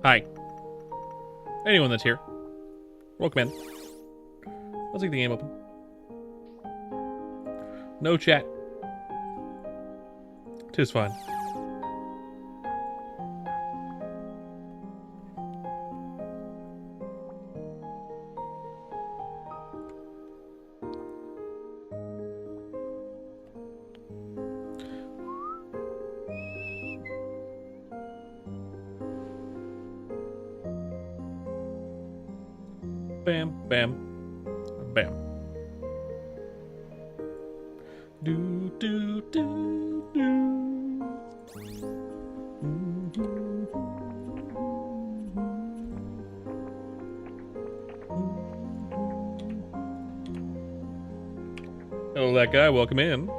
Hi. Anyone that's here. Welcome in. Let's leave the game open. No chat. 'Tis fine. Bam, bam, bam. Do, do, do, do. Hello, that guy. Welcome in.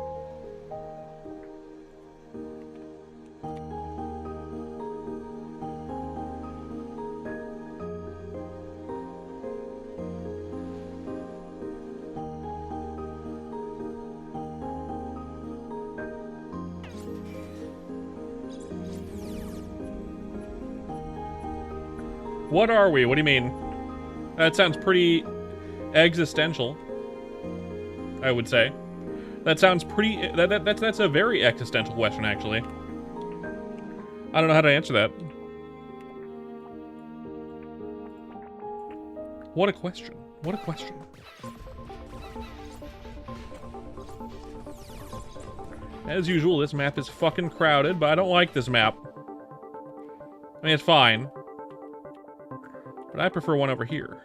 What are we? What do you mean? That sounds pretty existential, I would say. That sounds pretty... That's a very existential question, actually. I don't know how to answer that. What a question. What a question. As usual, this map is fucking crowded, but I don't like this map. I mean, it's fine. But I prefer one over here.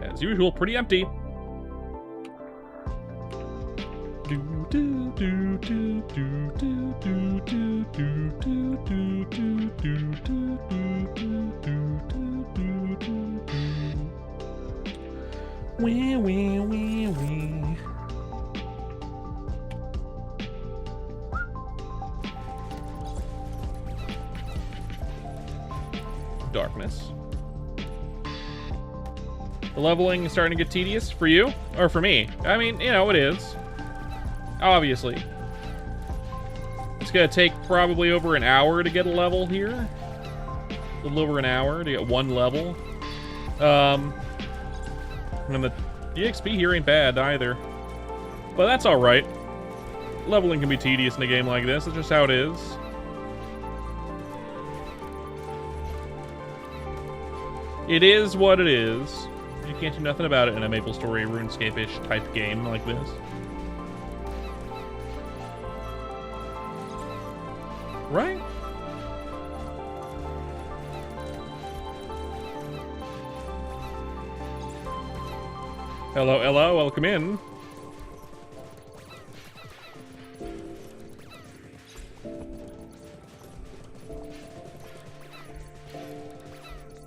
As usual, pretty empty. Wee, wee, wee, wee. Darkness. The leveling is starting to get tedious for you, or for me. I mean, you know, it is. Obviously. It's gonna take probably over an hour to get a level here. A little over an hour to get one level. And the EXP here ain't bad either. But that's alright. Leveling can be tedious in a game like this. It's just how it is. It is what it is. You can't do nothing about it in a MapleStory RuneScape-ish type game like this. Right? Hello, hello, welcome in.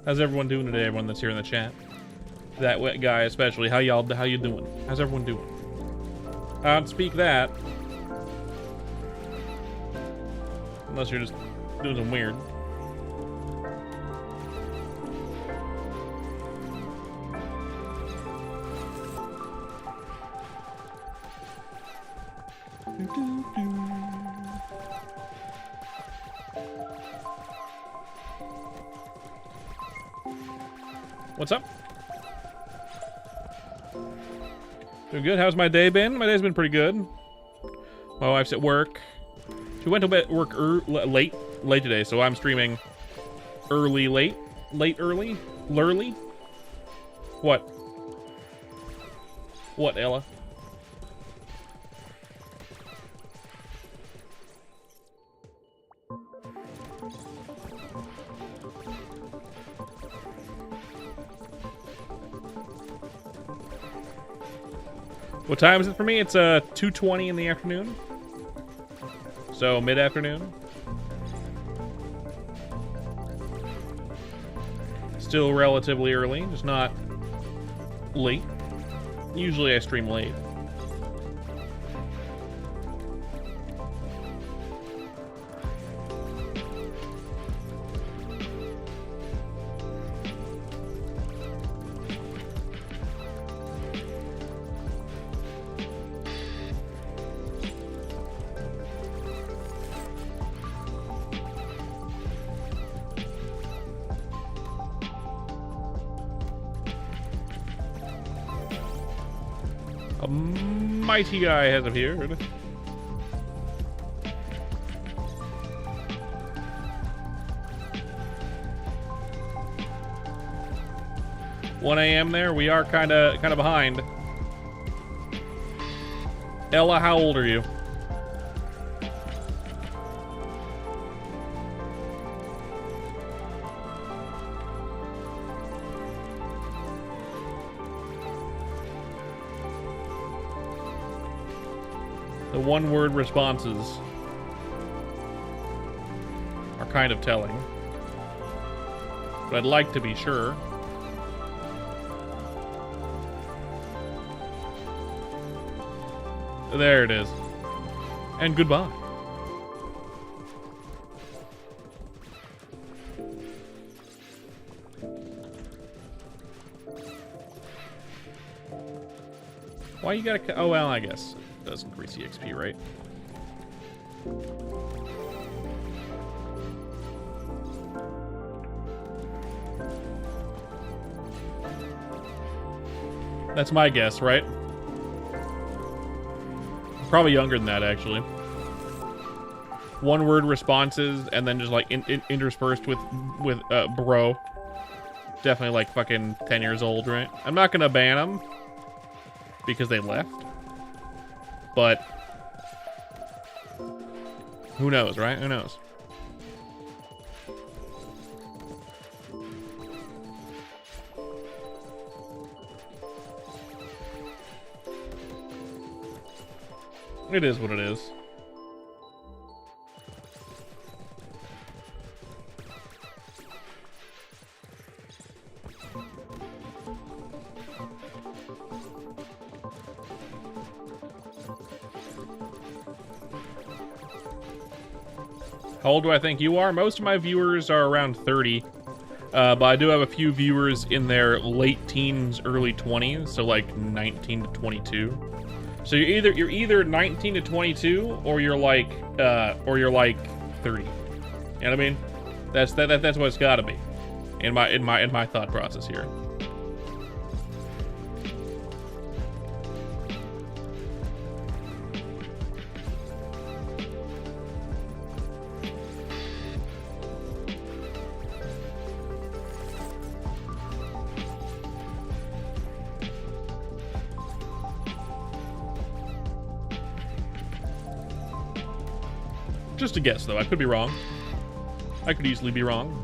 How's everyone doing today, everyone that's here in the chat? That wet guy especially, how you doing? How's everyone doing? I'd speak that. Unless you're just doing some weird. What's up? Doing good. How's my day been? My day's been pretty good. My wife's at work. She went to bed work late today, so I'm streaming early, late, early, lurly. What? What, Ella? What time is it for me? It's 2:20 in the afternoon. So mid-afternoon. Still relatively early, just not late. Usually I stream late. A mighty guy has appeared. $1 a.m. there. We are kind of behind. Ella, how old are you? The one-word responses are kind of telling. But I'd like to be sure. There it is. And goodbye. Why you gotta... Oh, well, I guess. It does increase EXP, right? That's my guess, right? Probably younger than that, actually. One-word responses, and then just like interspersed with bro. Definitely like fucking 10 years old, right? I'm not gonna ban them because they left, but who knows, right? Who knows? It is what it is. How old do I think you are? Most of my viewers are around 30. But I do have a few viewers in their late teens, early 20s, so like 19 to 22. So you're either 19 to 22 or you're like 30. You know what I mean? That's what it's got to be in my thought process here. Just a guess, though. I could be wrong. I could easily be wrong.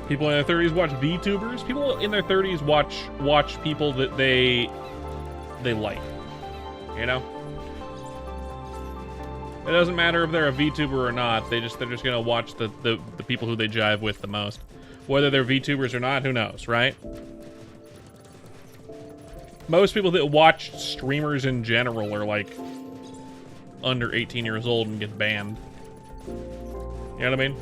People in their 30s watch VTubers. People in their 30s watch people that they like. You know? It doesn't matter if they're a VTuber or not. They're just gonna watch the people who they jive with the most. Whether they're VTubers or not, who knows, right? Most people that watch streamers in general are like under 18 years old and get banned. You know what I mean?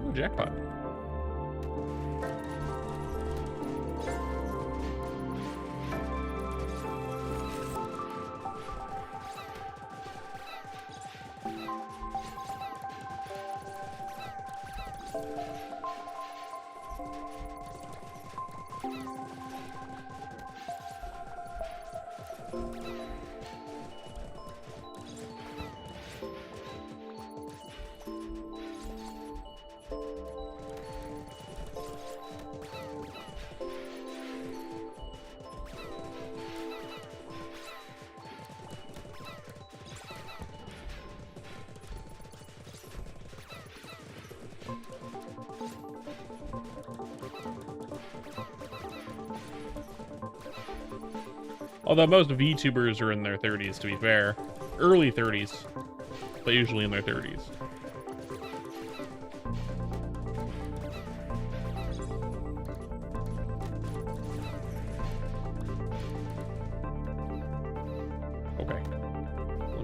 Ooh, jackpot. Although most VTubers are in their 30s, to be fair. Early 30s, but usually in their 30s.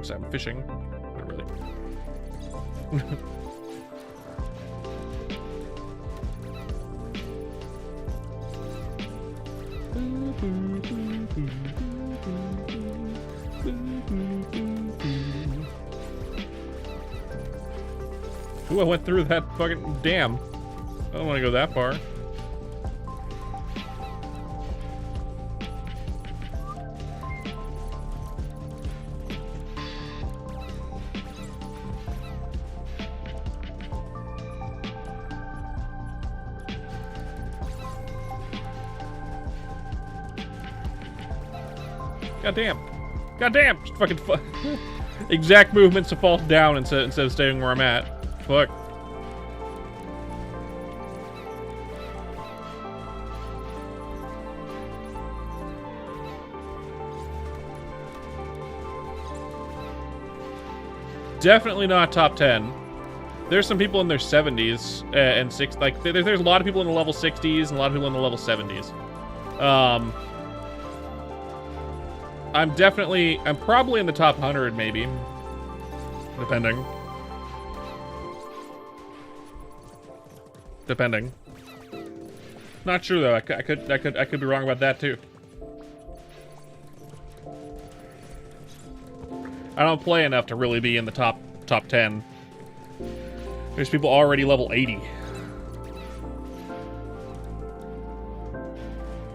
Looks like I'm fishing. Not really. Ooh, I went through that fucking dam. I don't want to go that far. Goddamn. Goddamn. Just fucking exact movements to fall down instead of staying where I'm at. Fuck. Definitely not top 10. There's some people in their 70s and six. Like there's a lot of people in the level 60s and a lot of people in the level 70s. I'm probably in the top 100, maybe, depending. Not sure though. I could be wrong about that too. I don't play enough to really be in the top 10. There's people already level 80.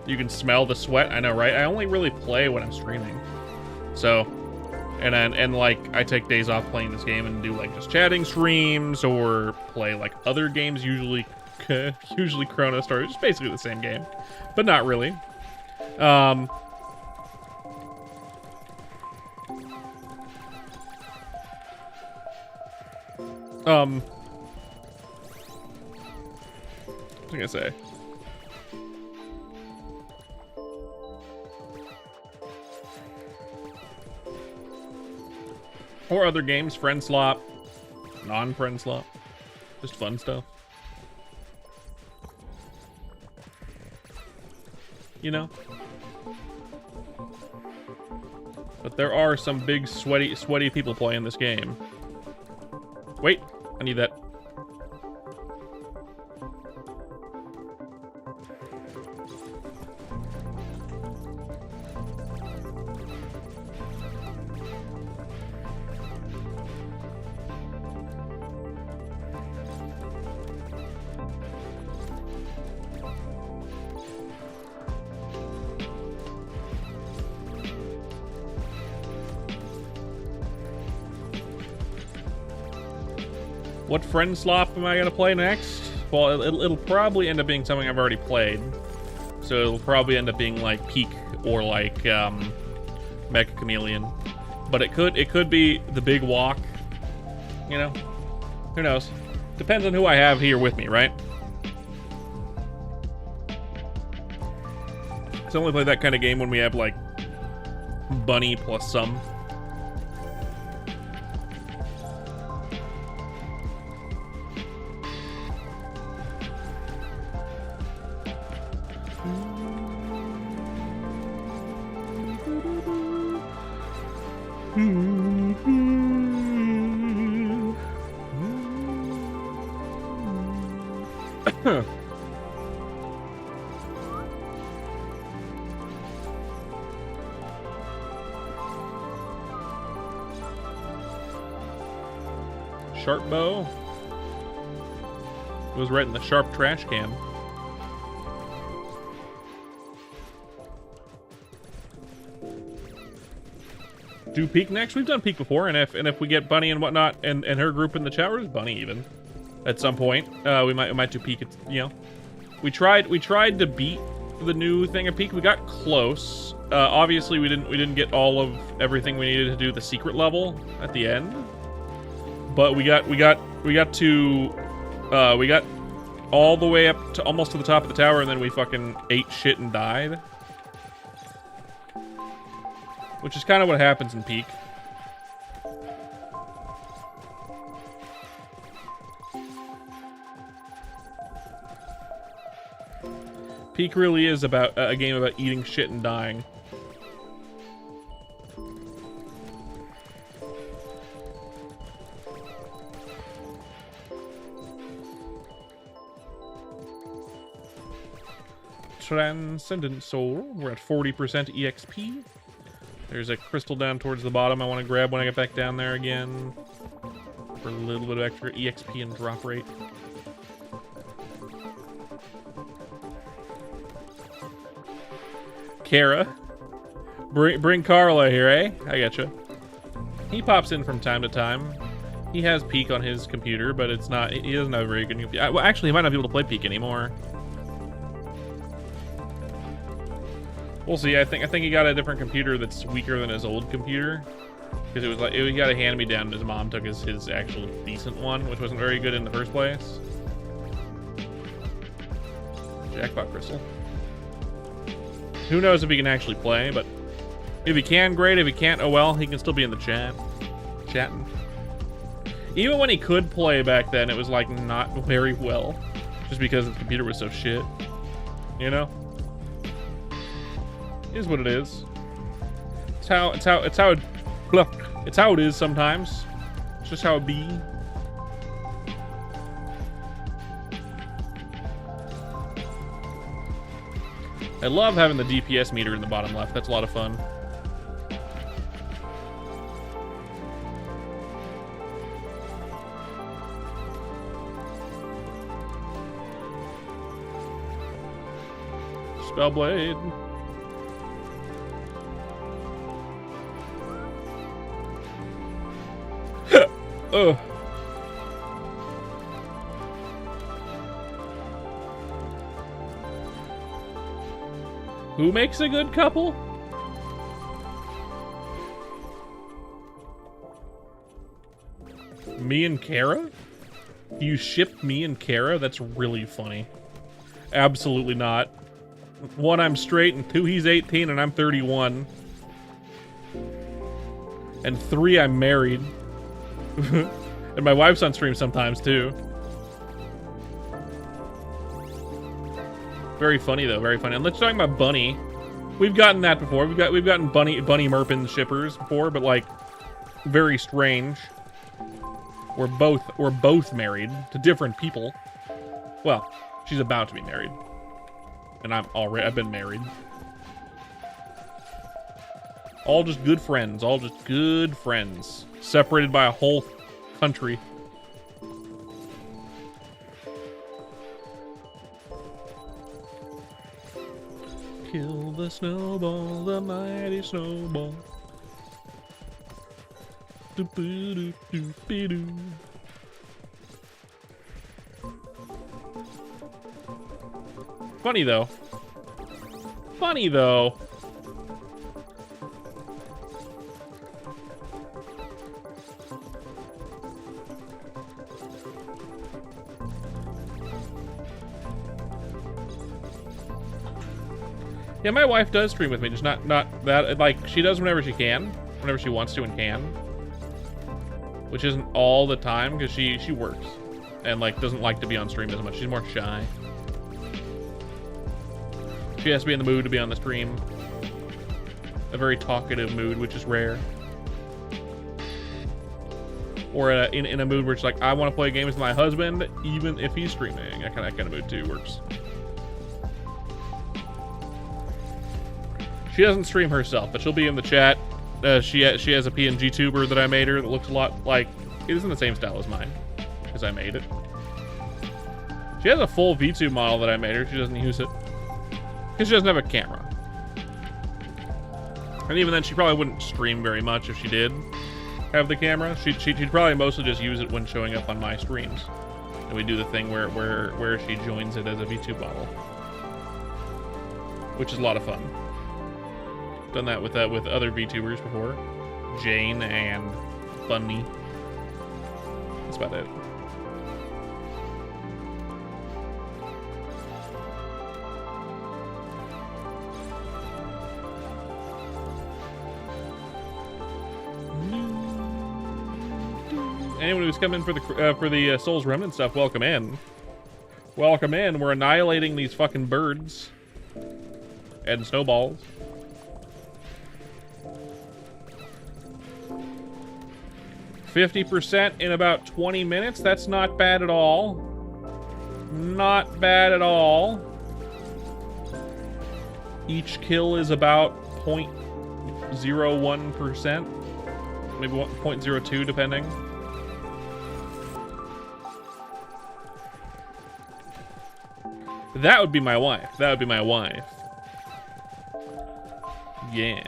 You can smell the sweat. I know, right? I only really play when I'm streaming. So, and like I take days off playing this game and do like just chatting streams or play like other games, usually Chrono Story, just basically the same game, but not really. What was I gonna say? Or other games, friend slop, non-friend slop, just fun stuff. You know? But there are some big sweaty people playing this game. Wait, I need that. What friend slop am I gonna play next? Well, it'll probably end up being something I've already played. So it'll probably end up being like Peak or like Mecha Chameleon. But it could be the Big Walk. You know? Who knows? Depends on who I have here with me, right? So I only play that kind of game when we have like Bunny plus some. Sharp bow. It was right in the sharp trash can. Do Peak next? We've done Peak before, and if we get Bunny and whatnot, and her group in the chat, or Bunny even, at some point, we might do Peak. You know, we tried to beat the new thing at Peak. We got close. Obviously, we didn't get all of everything we needed to do the secret level at the end. But we got all the way up to almost to the top of the tower, and then we fucking ate shit and died. Which is kind of what happens in Peak. Peak really is about a game about eating shit and dying. Transcendent Soul. We're at 40% EXP. There's a crystal down towards the bottom I want to grab when I get back down there again. For a little bit of extra EXP and drop rate. Kara. Bring Carla here, eh? I getcha. He pops in from time to time. He has Peak on his computer, but it's not. He doesn't have a very good computer. Well, actually, he might not be able to play Peak anymore. We'll see. I think he got a different computer that's weaker than his old computer, because it was like he got a hand-me-down. His mom took his actual decent one, which wasn't very good in the first place. Jackpot crystal. Who knows if he can actually play, but if he can, great. If he can't, oh well. He can still be in the chat, chatting. Even when he could play back then, it was like not very well, just because the computer was so shit. You know, it is what it is. It's how it is sometimes. It's just how it be. I love having the DPS meter in the bottom left. That's a lot of fun. Spellblade. Ugh. Who makes a good couple? Me and Kara? You shipped me and Kara? That's really funny. Absolutely not. One, I'm straight, and two, he's 18 and I'm 31. And three, I'm married. And my wife's on stream sometimes too. Very funny though, very funny. And let's talk about Bunny. We've gotten that before. We've gotten Bunny Merpin shippers before, but like very strange. We're both married to different people. Well, she's about to be married. And I've been married. All just good friends. All just good friends. Separated by a whole country. Kill the snowball, the mighty snowball. Doo-doo-doo-doo-doo. Funny though. Funny though. Yeah, my wife does stream with me, just not that, like, she does whenever she can, whenever she wants to and can. Which isn't all the time, because she works. And, like, doesn't like to be on stream as much. She's more shy. She has to be in the mood to be on the stream. A very talkative mood, which is rare. Or in a mood where it's like, I want to play games with my husband, even if he's streaming. That kind of mood, too, works. She doesn't stream herself, but she'll be in the chat. She has a PNG tuber that I made her that looks a lot like... It isn't the same style as mine, because I made it. She has a full VTube model that I made her. She doesn't use it. Because she doesn't have a camera. And even then, she probably wouldn't stream very much if she did have the camera. She'd probably mostly just use it when showing up on my streams. And we do the thing where she joins it as a VTube model. Which is a lot of fun. Done that with other VTubers before. Jane and Bunny. That's about it. Anyone who's come in for the Souls Remnant stuff, welcome in. Welcome in. We're annihilating these fucking birds and snowballs. 50% in about 20 minutes. That's not bad at all. Not bad at all. Each kill is about 0.01%, maybe 0.02 depending. That would be my wife. That would be my wife. Yeah.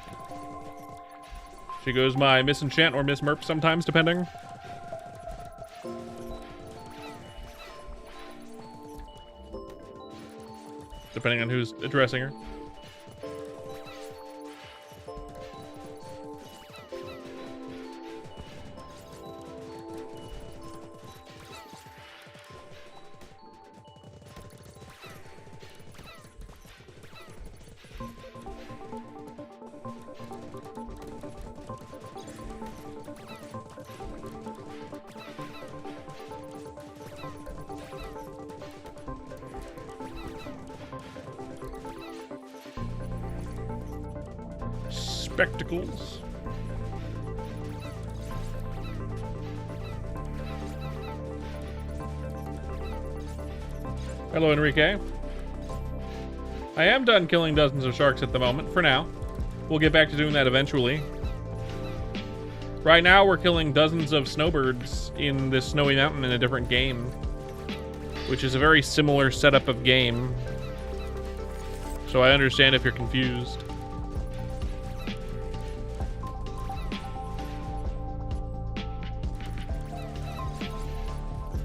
She goes my Miss Enchant or Miss Merp sometimes, depending. Depending on who's addressing her. Spectacles. Hello, Enrique. I am done killing dozens of sharks at the moment, for now. We'll get back to doing that eventually. Right now, we're killing dozens of snowbirds in this snowy mountain in a different game, which is a very similar setup of game. So I understand if you're confused.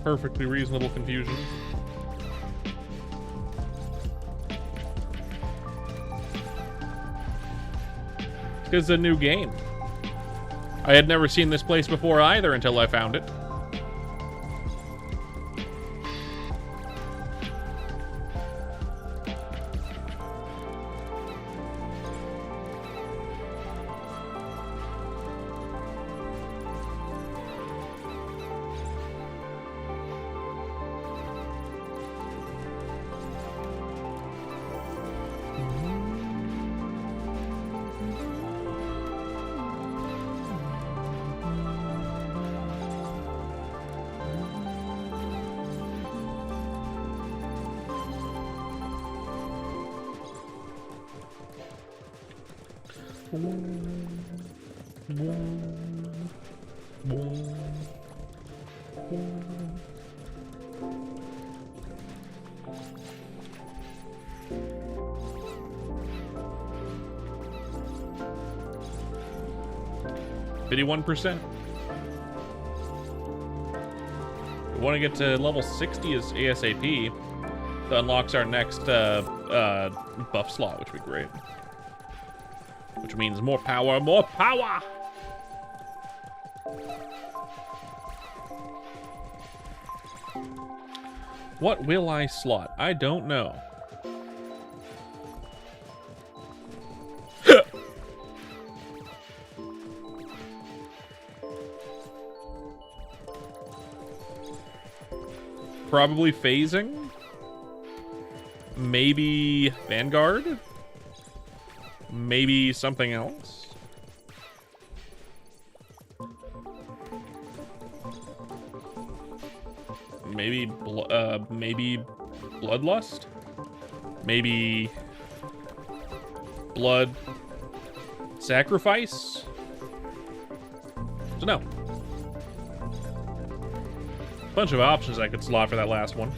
Perfectly reasonable confusion. It's a new game. I had never seen this place before either until I found it. %. We want to get to level 60 as ASAP. That unlocks our next buff slot, which would be great. Which means more power, more power! What will I slot? I don't know. Probably phasing. Maybe Vanguard. Maybe something else. Maybe Bloodlust. Maybe Blood Sacrifice. So no. Bunch of options I could slot for that last one.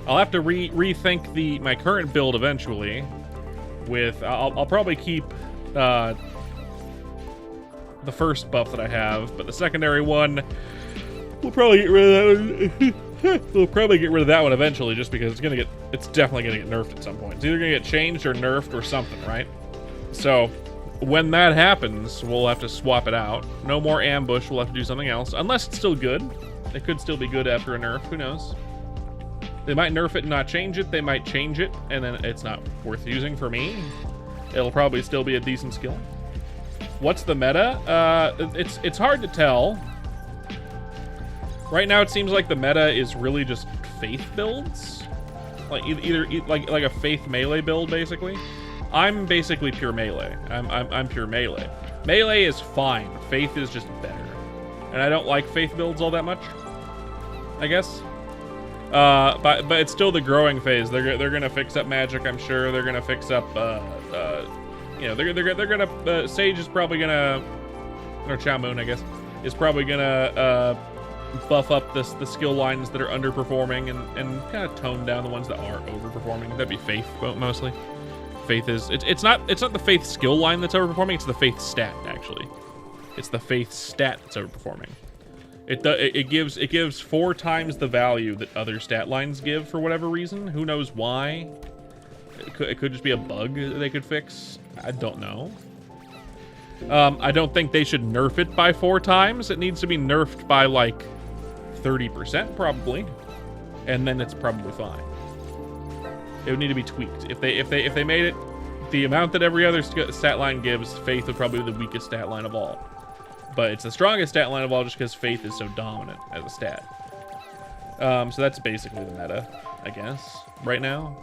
I'll have to rethink my current build eventually. With I'll probably keep the first buff that I have, but the secondary one we'll probably get rid of that one. We'll probably get rid of that one eventually, just because it's definitely gonna get nerfed at some point. It's either gonna get changed or nerfed or something, right? So when that happens, we'll have to swap it out. No more ambush. We'll have to do something else, unless it's still good. It could still be good after a nerf. Who knows? They might nerf it and not change it. They might change it, and then it's not worth using for me. It'll probably still be a decent skill. What's the meta? It's hard to tell. Right now, it seems like the meta is really just faith builds, like either a faith melee build, basically. I'm basically pure melee. I'm pure melee. Melee is fine. Faith is just better, and I don't like faith builds all that much, I guess. But it's still the growing phase. They're gonna fix up magic, I'm sure. They're gonna fix up, you know, they're gonna, Sage is probably gonna, or Chow Moon, I guess, is probably gonna, buff up the skill lines that are underperforming and kind of tone down the ones that are overperforming. That'd be Faith, mostly. Faith is, it's not the Faith skill line that's overperforming, it's the Faith stat, actually. It's the Faith stat that's overperforming. It gives 4 times the value that other stat lines give for whatever reason. Who knows why? It could just be a bug they could fix. I don't know. I don't think they should nerf it by 4 times. It needs to be nerfed by like 30% probably, and then it's probably fine. It would need to be tweaked. If they made it the amount that every other stat line gives, Faith would probably be the weakest stat line of all. But it's the strongest stat line of all just because Faith is so dominant as a stat. So that's basically the meta, I guess, right now.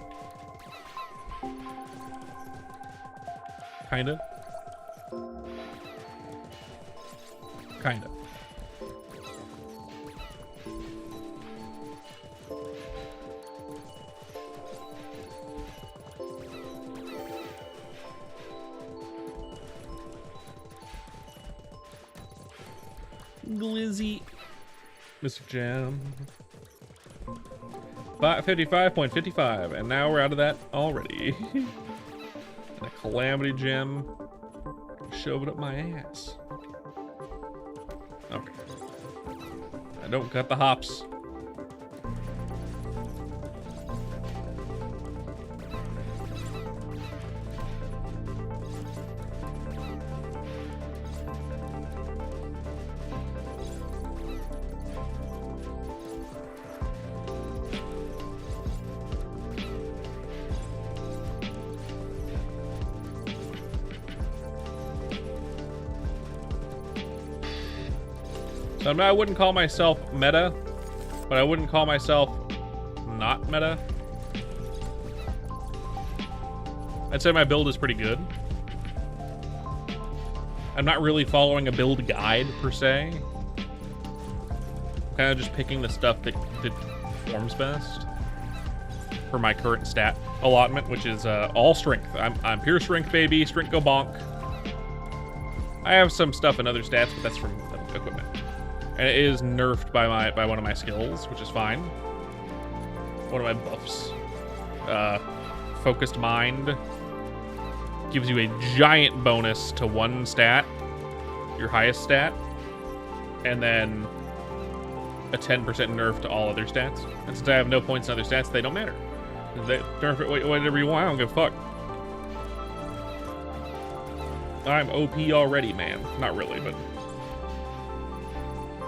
Kinda. Kinda. Glizzy. Mr. Jam. 55.55, and now we're out of that already. And a Calamity Gem. Shove it up my ass. Okay. I don't cut the hops. So I wouldn't call myself meta, but I wouldn't call myself not meta. I'd say my build is pretty good. I'm not really following a build guide, per se. Kind of just picking the stuff that performs best for my current stat allotment, which is all strength. I'm pure strength, baby. Strength go bonk. I have some stuff in other stats, but that's from equipment. And it is nerfed by one of my skills, which is fine. One of my buffs. Focused Mind gives you a giant bonus to one stat, your highest stat, and then a 10% nerf to all other stats. And since I have no points in other stats, they don't matter. They nerf it whatever you want, I don't give a fuck. I'm OP already, man. Not really, but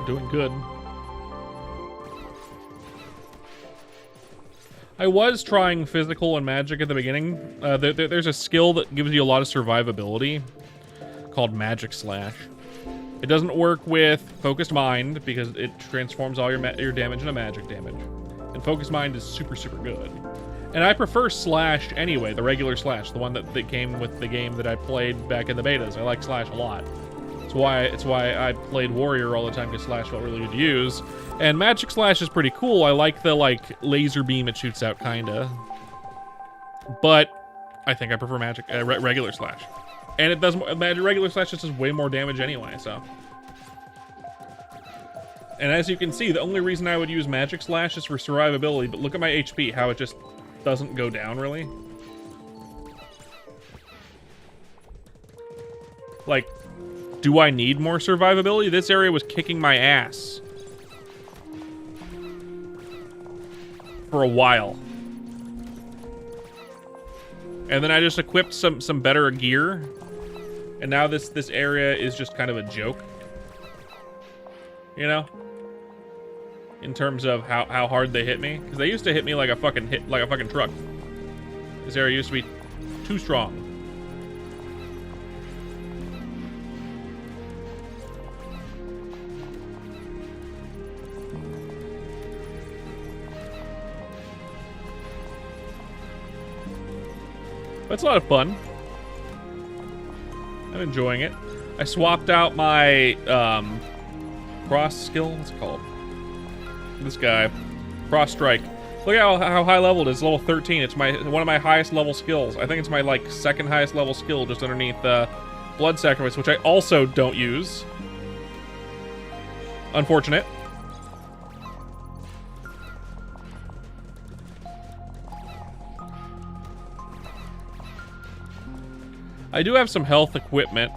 doing good. I was trying physical and magic at the beginning. There's a skill that gives you a lot of survivability called Magic Slash. It doesn't work with Focused Mind because it transforms all your damage into magic damage. And Focused Mind is super, super good. And I prefer Slash anyway, the regular Slash, the one that came with the game that I played back in the betas. I like Slash a lot. It's why I played Warrior all the time, because Slash felt really good to use. And Magic Slash is pretty cool. I like the laser beam it shoots out, kinda. But I think I prefer regular Slash. And it does regular Slash just does way more damage anyway, so. And as you can see, the only reason I would use Magic Slash is for survivability, but look at my HP, how it just doesn't go down really. Like, do I need more survivability? This area was kicking my ass for a while. And then I just equipped some better gear. And now this area is just kind of a joke. You know? In terms of how hard they hit me. Because they used to hit me like a fucking truck. This area used to be too strong. But it's a lot of fun. I'm enjoying it. I swapped out my cross skill. What's it called? This guy, Cross Strike, Look at how high level it is. Level 13. It's one of my highest level skills. I think it's my like second highest level skill, just underneath Blood Sacrifice, which I also don't use. Unfortunate. I do have some health equipment.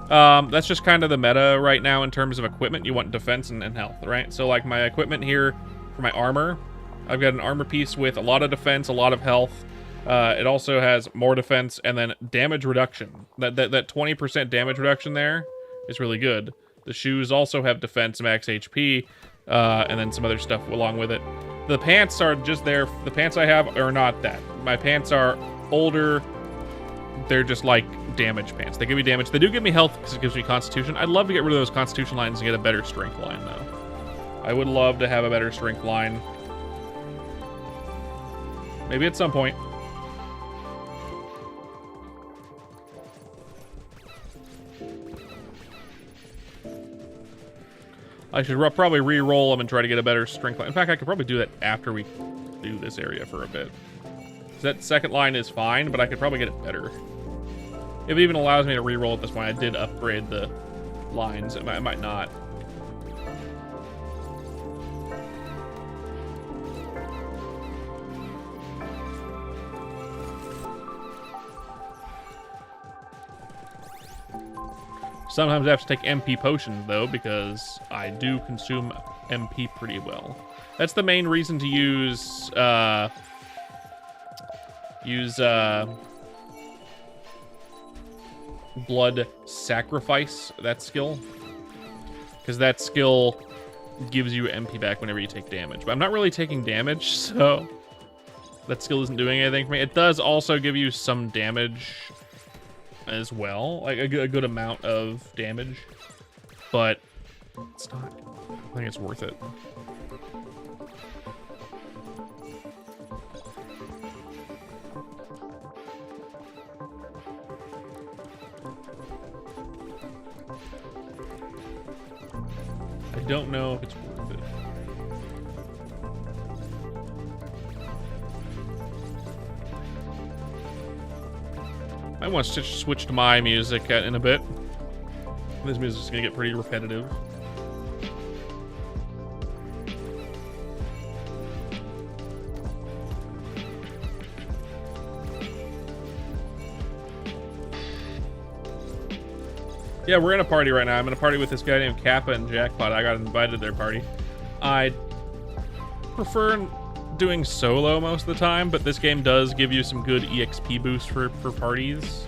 That's just kind of the meta right now in terms of equipment. You want defense and health, right? So like my equipment here for my armor, I've got an armor piece with a lot of defense, a lot of health. It also has more defense and then damage reduction. That 20% damage reduction there is really good. The shoes also have defense, max HP, and then some other stuff along with it. The pants are just there. The pants I have are not that. My pants are older. They're just like damage pants. They give me damage. They do give me health because it gives me constitution. I'd love to get rid of those constitution lines and get a better strength line, though. I would love to have a better strength line. Maybe at some point. I should probably re-roll them and try to get a better strength line. In fact, I could probably do that after we do this area for a bit. That second line is fine, but I could probably get it better. If it even allows me to re-roll at this point, I did upgrade the lines. It might not. Sometimes I have to take MP potions, though, because I do consume MP pretty well. That's the main reason to use Blood Sacrifice, that skill. Because that skill gives you MP back whenever you take damage. But I'm not really taking damage, so that skill isn't doing anything for me. It does also give you some damage as well, like a good amount of damage, but it's not, I think it's worth it. I don't know if it's worth it. I want to switch to my music in a bit. This music's gonna get pretty repetitive. Yeah, we're in a party right now. I'm in a party with this guy named Kappa and Jackpot. I got invited to their party. I prefer doing solo most of the time, but this game does give you some good EXP boost for parties.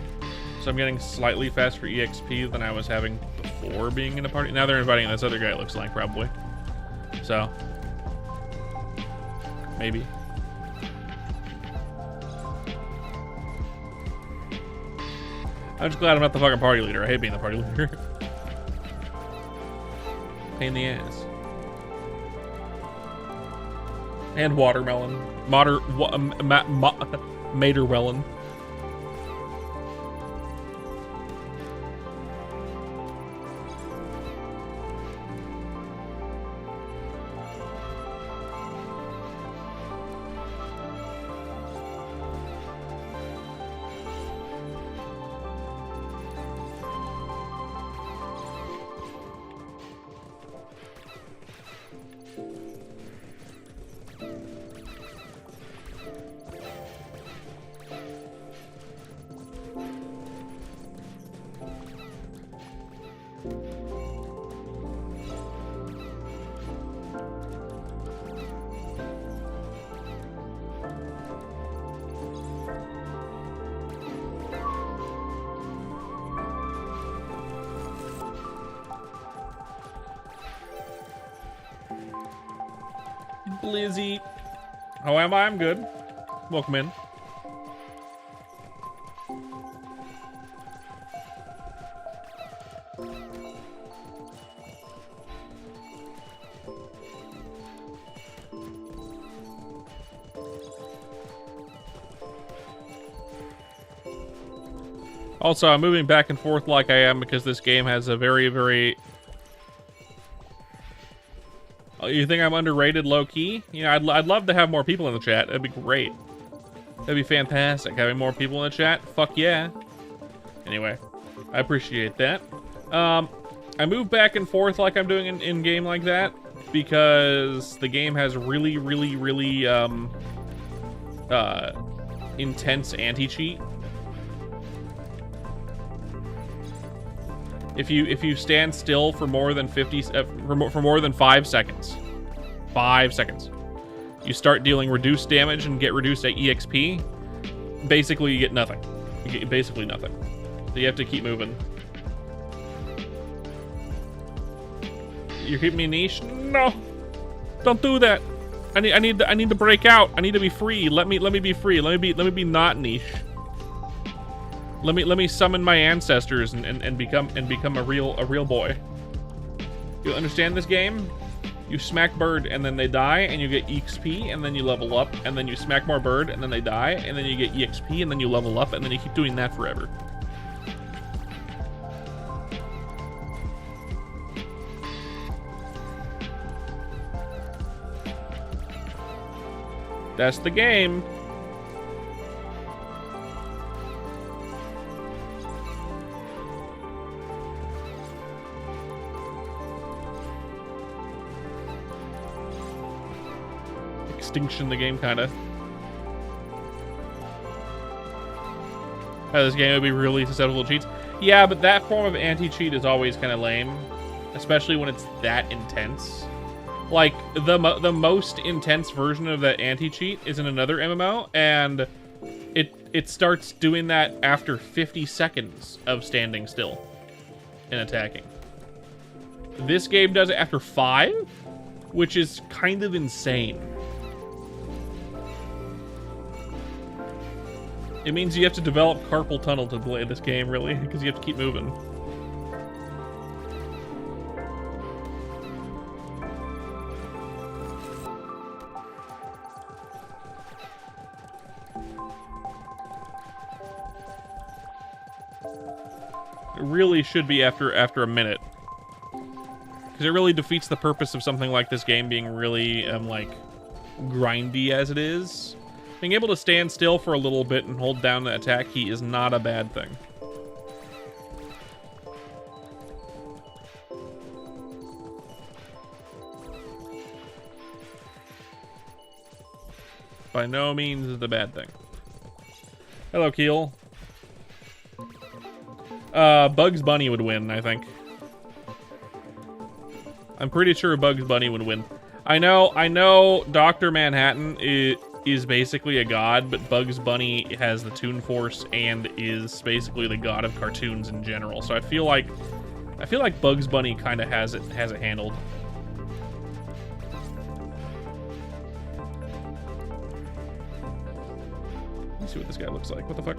So I'm getting slightly faster EXP than I was having before being in a party. Now they're inviting this other guy, it looks like, probably. So, maybe. I'm just glad I'm not the fucking party leader. I hate being the party leader. Pain in the ass. And watermelon. Matermelon. Blizzy. How am I? I'm good. Welcome in. Also, I'm moving back and forth like I am because this game has a very, very You think I'm underrated low-key? You know, I'd love to have more people in the chat. That'd be great. That'd be fantastic. Having more people in the chat? Fuck yeah. Anyway, I appreciate that. I move back and forth like I'm doing in game like that because the game has really intense anti-cheat. If you stand still for more than 5 seconds, 5 seconds, you start dealing reduced damage and get reduced EXP. Basically, you get nothing. You get basically nothing. So you have to keep moving. You're keeping me niche? No, don't do that. I need to break out. I need to be free. Let me be free. Let me be not niche. Let me summon my ancestors and become a real boy. You understand this game? You smack bird and then they die and you get EXP and then you level up and then you smack more bird and then they die and then you get EXP and then you level up and then you keep doing that forever. That's the game. Extinction the game, kinda. This game would be really susceptible to cheats. Yeah, but that form of anti-cheat is always kind of lame, especially when it's that intense. Like, the most intense version of that anti-cheat is in another MMO, and it starts doing that after 50 seconds of standing still and attacking. This game does it after 5, which is kind of insane. It means you have to develop carpal tunnel to play this game, really, because you have to keep moving. It really should be after a minute, because it really defeats the purpose of something like this game being really like grindy as it is. Being able to stand still for a little bit and hold down the attack key is not a bad thing. By no means is it a bad thing. Hello, Keel. Bugs Bunny would win, I think. I'm pretty sure Bugs Bunny would win. I know Dr. Manhattan is basically a god, but Bugs Bunny has the Toon Force and is basically the god of cartoons in general. So I feel like Bugs Bunny kind of has it handled. Let's see what this guy looks like. What the fuck?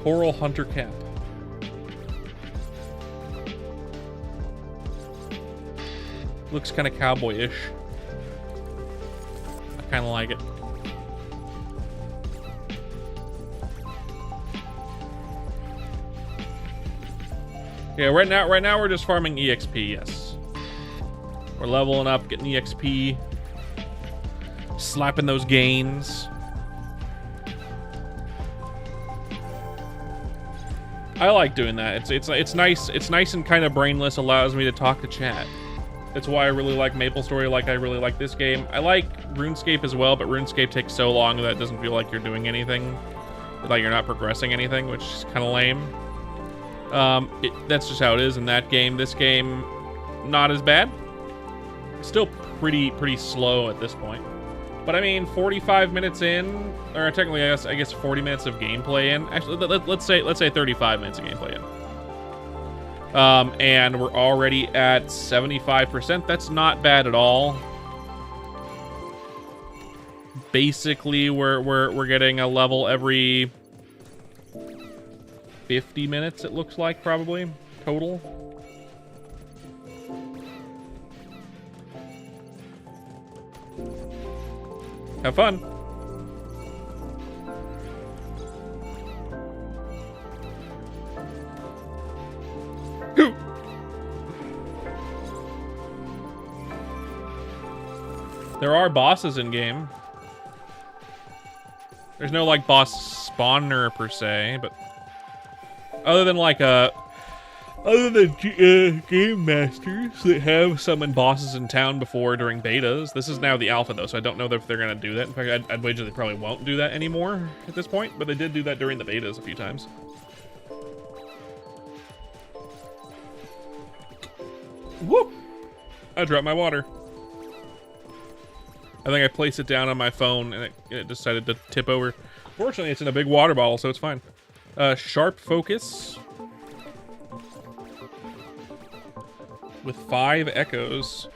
Coral Hunter Cap. Looks kind of cowboy-ish. I kind of like it. Yeah, right now we're just farming EXP, yes. We're leveling up, getting EXP, slapping those gains. I like doing that. It's nice. It's nice and kind of brainless. Allows me to talk to chat. That's why I really like MapleStory, like I really like this game. I like RuneScape as well, but RuneScape takes so long that it doesn't feel like you're doing anything. Like you're not progressing anything, which is kind of lame. That's just how it is in that game. This game, not as bad. Still pretty slow at this point. But I mean, 45 minutes in, or technically I guess 40 minutes of gameplay in. Actually, let's say 35 minutes of gameplay in. And we're already at 75%. That's not bad at all. Basically, we're getting a level every 50 minutes, it looks like, probably, total. Have fun. There are bosses in game. There's no like boss spawner per se, but other than like game masters that have summoned bosses in town before during betas. This is now the alpha though, so I don't know if they're gonna do that. In fact, I'd wager they probably won't do that anymore at this point, but they did do that during the betas a few times. Whoop! I dropped my water. I think I placed it down on my phone and it decided to tip over. Fortunately, it's in a big water bottle, so it's fine. Sharp focus. With 5 echoes.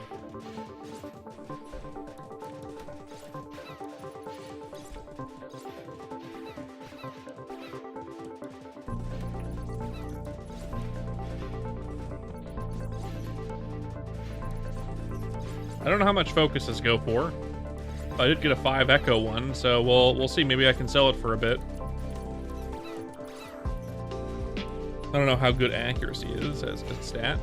I don't know how much focuses go for. I did get a 5 echo one, so we'll see. Maybe I can sell it for a bit. I don't know how good accuracy is as a stat.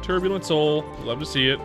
Turbulent Soul, love to see it.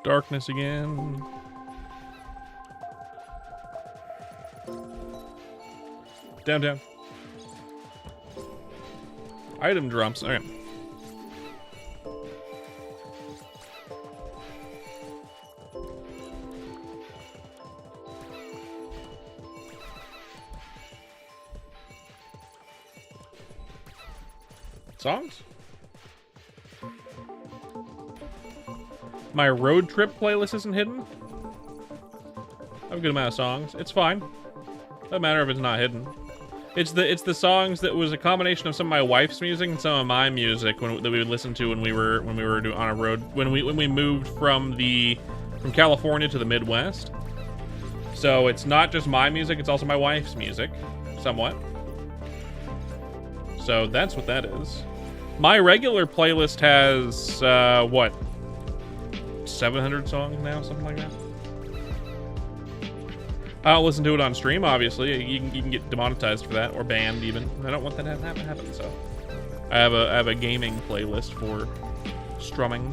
Darkness again. Down. Item drops. All right. Songs? My road trip playlist isn't hidden. I have a good amount of songs. It's fine. Doesn't matter if it's not hidden. It's the songs that was a combination of some of my wife's music and some of my music that we would listen to when we were on a road when we moved from California to the Midwest. So it's not just my music; it's also my wife's music, somewhat. So that's what that is. My regular playlist has what? 700 songs now, something like that. I don't listen to it on stream, obviously. You can get demonetized for that, or banned even. I don't want that to happen, so I have a gaming playlist for strumming.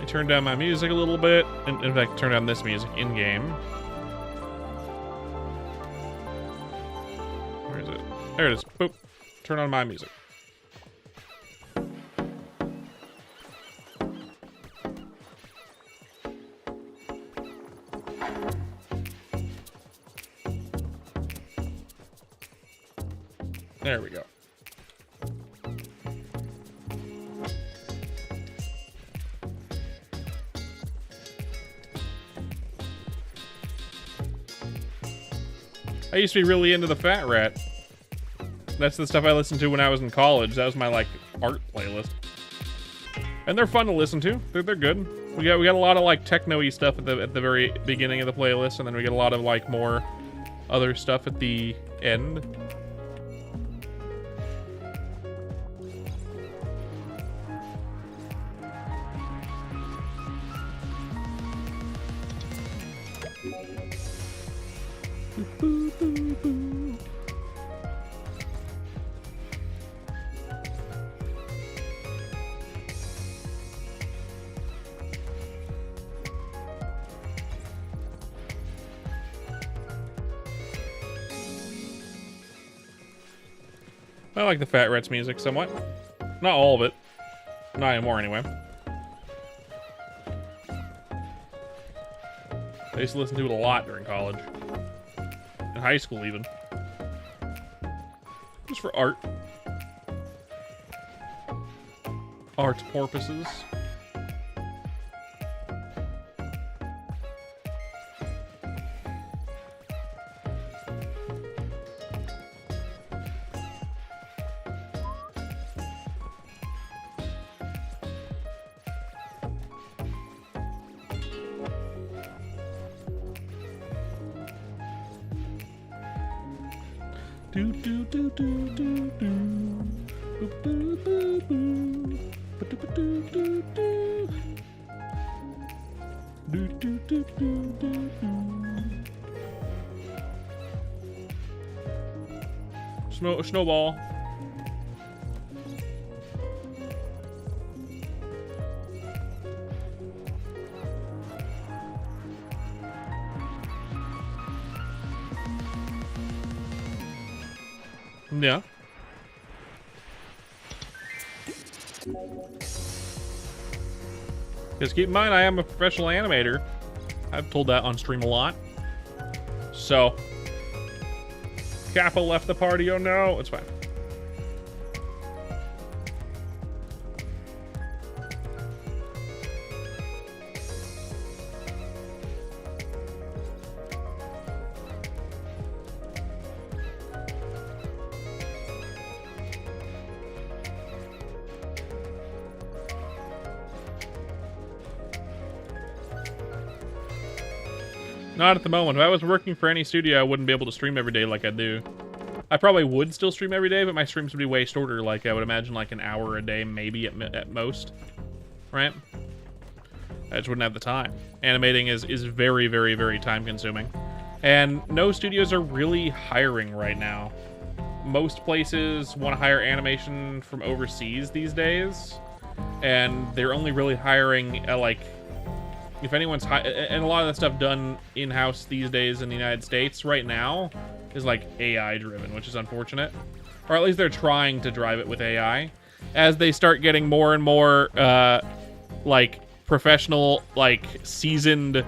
turn down my music a little bit. In fact, turn down this music in-game. Where is it? There it is. Boop. Turn on my music. There we go. I used to be really into the Fat Rat. That's the stuff I listened to when I was in college. That was my, like, art playlist. And they're fun to listen to. They're good. We got a lot of, like, techno-y stuff at the very beginning of the playlist, and then we get a lot of, like, more other stuff at the end. I like the Fat Rat's music somewhat. Not all of it. Not anymore, anyway. I used to listen to it a lot during college. In high school, even. Just for art. Art purposes. Do do do do do do. Boop, boop, boop, boop. Ba-do-ba-do, do, do. Do do do do do do. Snowball. Yeah. Just keep in mind, I am a professional animator. I've told that on stream a lot. So, Kappa left the party. Oh no, it's fine. Not at the moment. If I was working for any studio, I wouldn't be able to stream every day like I do. I probably would still stream every day, but my streams would be way shorter. Like, I would imagine like an hour a day, maybe at most. Right? I just wouldn't have the time. Animating is very, very, very time consuming. And no studios are really hiring right now. Most places want to hire animation from overseas these days. And they're only really hiring like... If anyone's and a lot of that stuff done in-house these days in the United States right now is like AI driven, which is unfortunate. Or at least they're trying to drive it with AI. As they start getting more and more like professional, like seasoned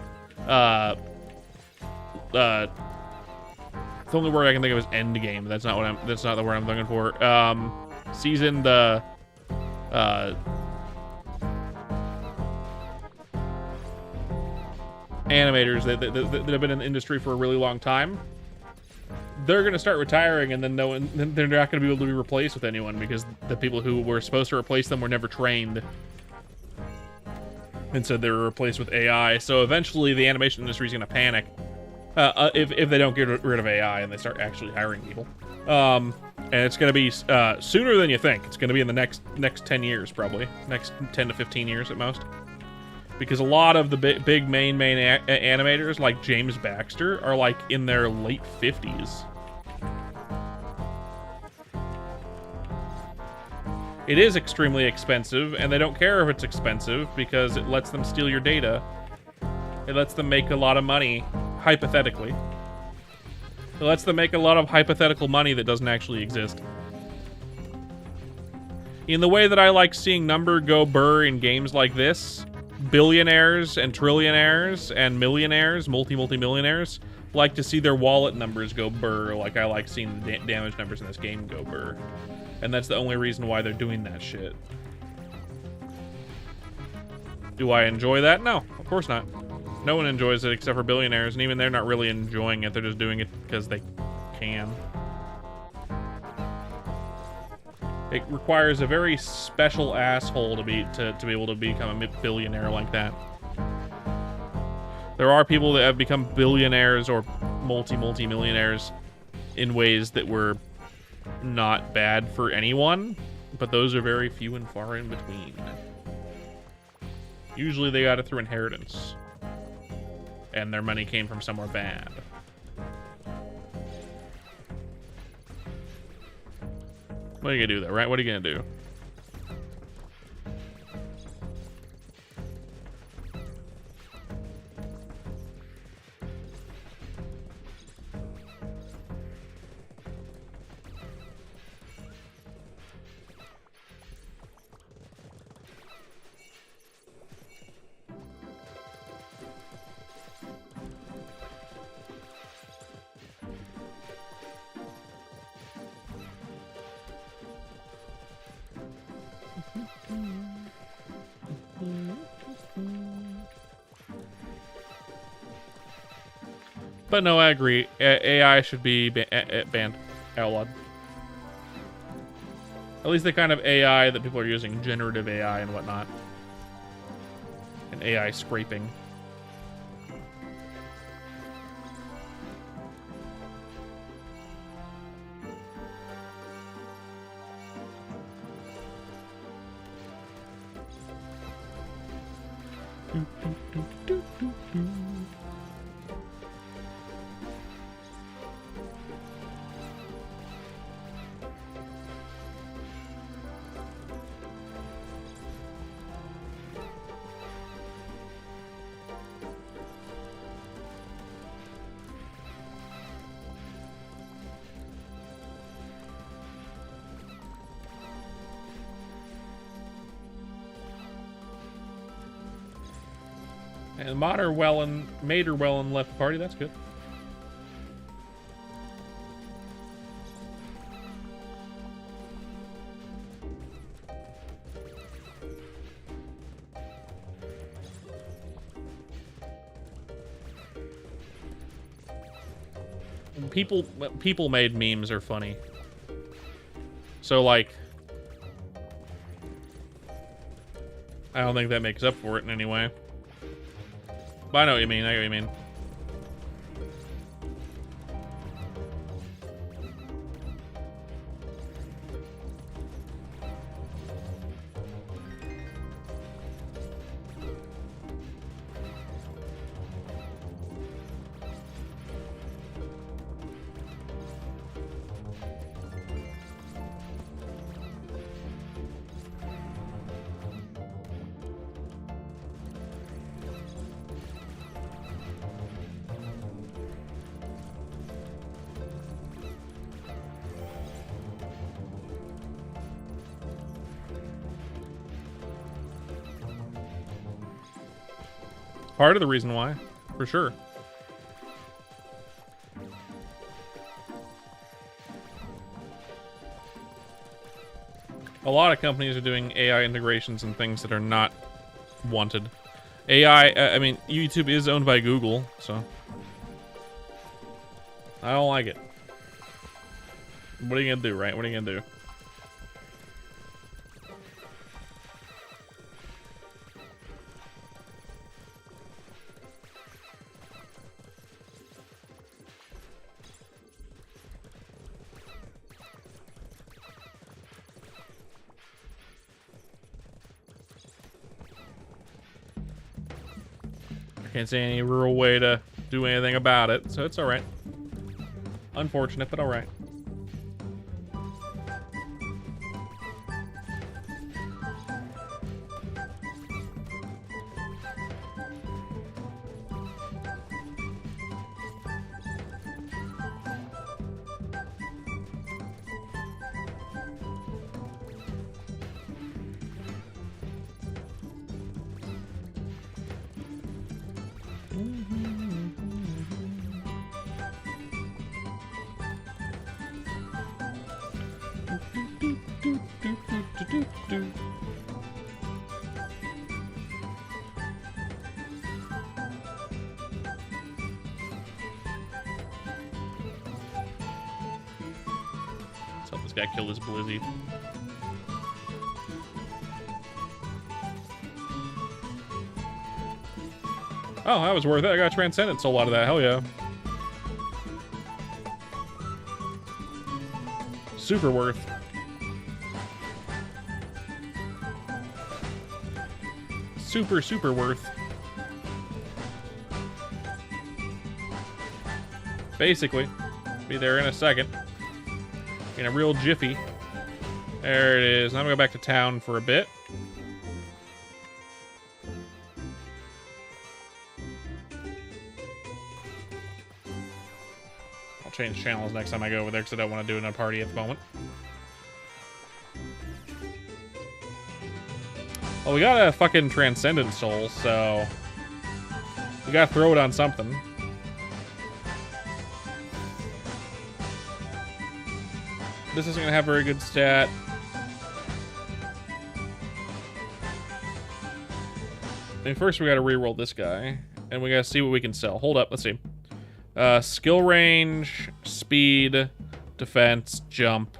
the only word I can think of is end game. That's not the word I'm looking for. Seasoned animators that have been in the industry for a really long time, they're going to start retiring, and then they're not going to be able to be replaced with anyone because the people who were supposed to replace them were never trained, and so they were replaced with AI. So eventually, the animation industry is going to panic if they don't get rid of AI and they start actually hiring people. And it's going to be sooner than you think. It's going to be in the next 10 years, probably next 10 to 15 years at most. Because a lot of the big main animators, like James Baxter, are like in their late 50s. It is extremely expensive, and they don't care if it's expensive because it lets them steal your data. It lets them make a lot of money, hypothetically. It lets them make a lot of hypothetical money that doesn't actually exist. In the way that I like seeing number go burr in games like this, billionaires and trillionaires and millionaires, multi-millionaires, like to see their wallet numbers go burr, like I like seeing the damage numbers in this game go burr. And that's the only reason why they're doing that shit. Do I enjoy that? No, of course not. No one enjoys it except for billionaires, and even they're not really enjoying it. They're just doing it because they can. It requires a very special asshole to be able to become a billionaire like that. There are people that have become billionaires or multi-millionaires in ways that were not bad for anyone, but those are very few and far in between. Usually they got it through inheritance, and their money came from somewhere bad. What are you gonna do though, right? What are you gonna do? But no, I agree. AI should be banned, outlawed. At least the kind of AI that people are using, generative AI and whatnot. And AI scraping. And Mater Wellen left the party. That's good. People-made memes are funny. So like, I don't think that makes up for it in any way. But I know what you mean. I know what you mean. Part of the reason why, for sure. A lot of companies are doing AI integrations and things that are not wanted. AI, I mean, YouTube is owned by Google, so I don't like it. What are you gonna do, right? What are you gonna do? Can't see any real way to do anything about it, so it's alright. Unfortunate, but alright. Let's help this guy kill this Blizzy. Oh, that was worth it. I got Transcendent Soul out of that. Hell yeah. Super worth. Super, super worth. Basically. Be there in a second. In a real jiffy. There it is. Now I'm gonna go back to town for a bit. I'll change channels next time I go over there because I don't want to do it in a party at the moment. Well, we got a fucking Transcendent Soul, so we gotta throw it on something. This isn't gonna have very good stat. I mean, first we gotta reroll this guy, and we gotta see what we can sell. Hold up, let's see. Skill range, speed, defense, jump,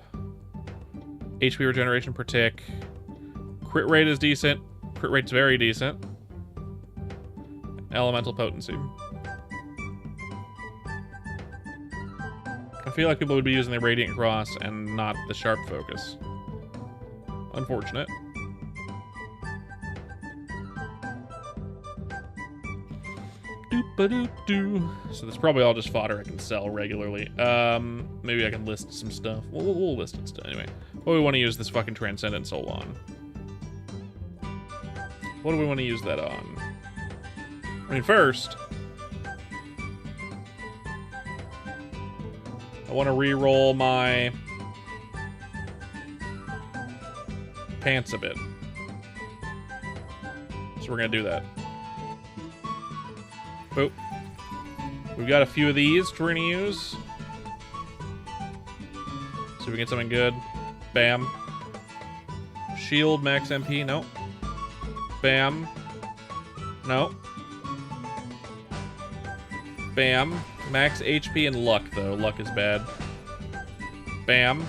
HP regeneration per tick. Crit rate is decent. Crit rate's very decent. Elemental potency. I feel like people would be using the Radiant Cross and not the Sharp Focus. Unfortunate. Doop-a-doop-doo. So that's probably all just fodder I can sell regularly. Maybe I can list some stuff. We'll list it still. Anyway, what do we want to use this fucking Transcendent Soul on? What do we want to use that on? I mean, first, I want to re-roll my pants a bit. So we're going to do that. Boop. We've got a few of these we're going to use. See if we get something good. Bam. Shield, max MP. Nope. Bam. Nope. Bam. Max HP and luck, though. Luck is bad. Bam.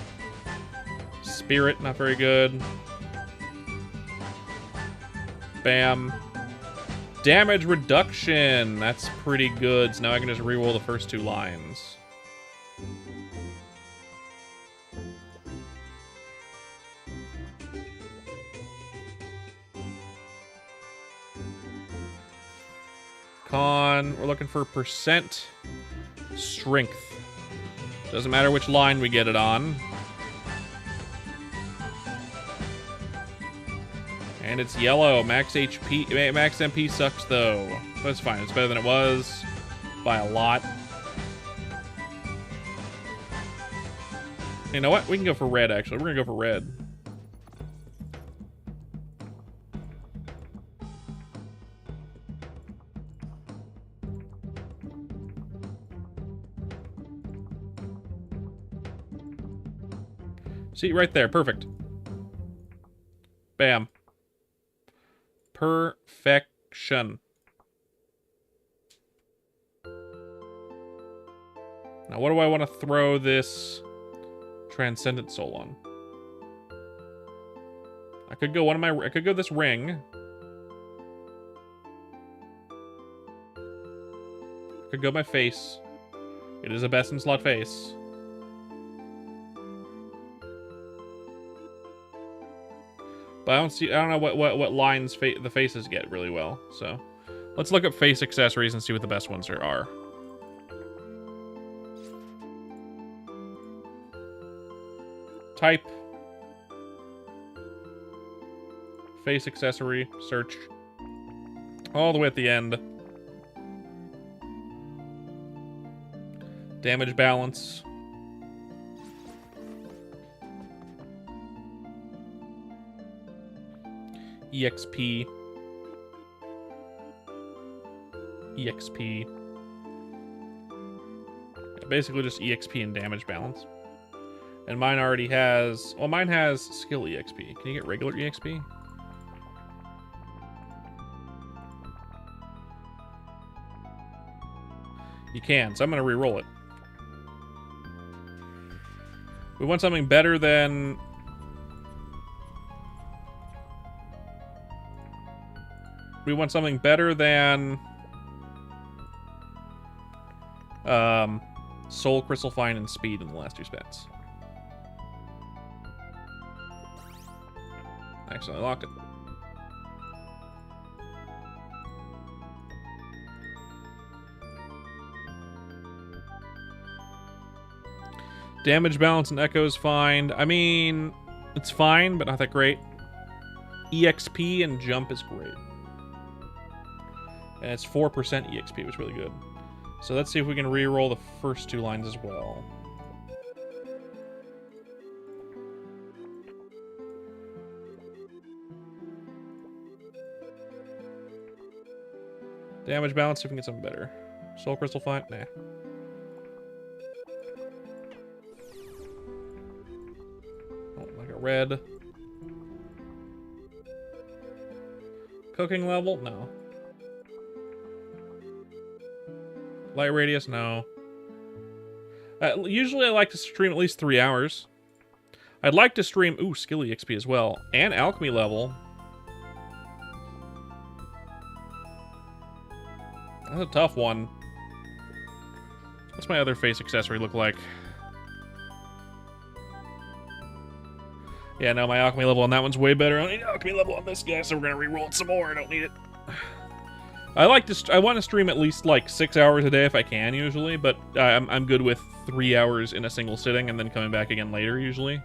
Spirit, not very good. Bam. Damage reduction. That's pretty good. So now I can just reroll the first two lines. Con, we're looking for percent strength. Doesn't matter which line we get it on. And it's yellow. Max HP, max MP sucks though. That's fine. It's better than it was by a lot. You know what? We can go for red, actually. We're gonna go for red. See, right there. Perfect. Bam. Perfection. Now, what do I want to throw this Transcendent Soul on? I could go I could go this ring. I could go my face. It is a best in slot face. But I don't know what lines the faces get really well. So let's look up face accessories and see what the best ones are. Type. Face accessory. Search. All the way at the end. Damage balance. EXP. EXP. Yeah, basically just EXP and damage balance. And mine already has... Well, mine has skill EXP. Can you get regular EXP? You can, so I'm going to re-roll it. We want something better than... We want something better than... Soul, Crystal Fine, and Speed in the last 2 spats. Accidentally locked it. Damage balance and echo is fine. I mean, it's fine, but not that great. EXP and jump is great. And it's 4% EXP, which is really good. So let's see if we can re-roll the first 2 lines as well. Damage balance, see if we can get something better. Soul Crystal Fine? Nah. Oh, like a red. Cooking level? No. Light radius? No. Usually I like to stream at least 3 hours. I'd like to stream... Ooh, skill EXP as well. And alchemy level. That's a tough one. What's my other face accessory look like? Yeah, no, my alchemy level on that one's way better. I don't need alchemy level on this guy, so we're gonna re-roll it some more. I don't need it. I want to stream at least like 6 hours a day if I can, usually, but I'm good with 3 hours in a single sitting and then coming back again later, usually.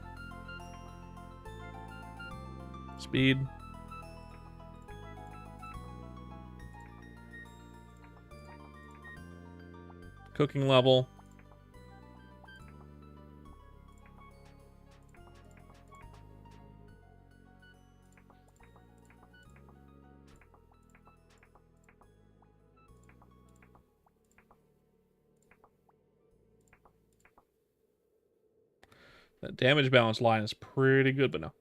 Speed. Cooking level. That damage balance line is pretty good, but no.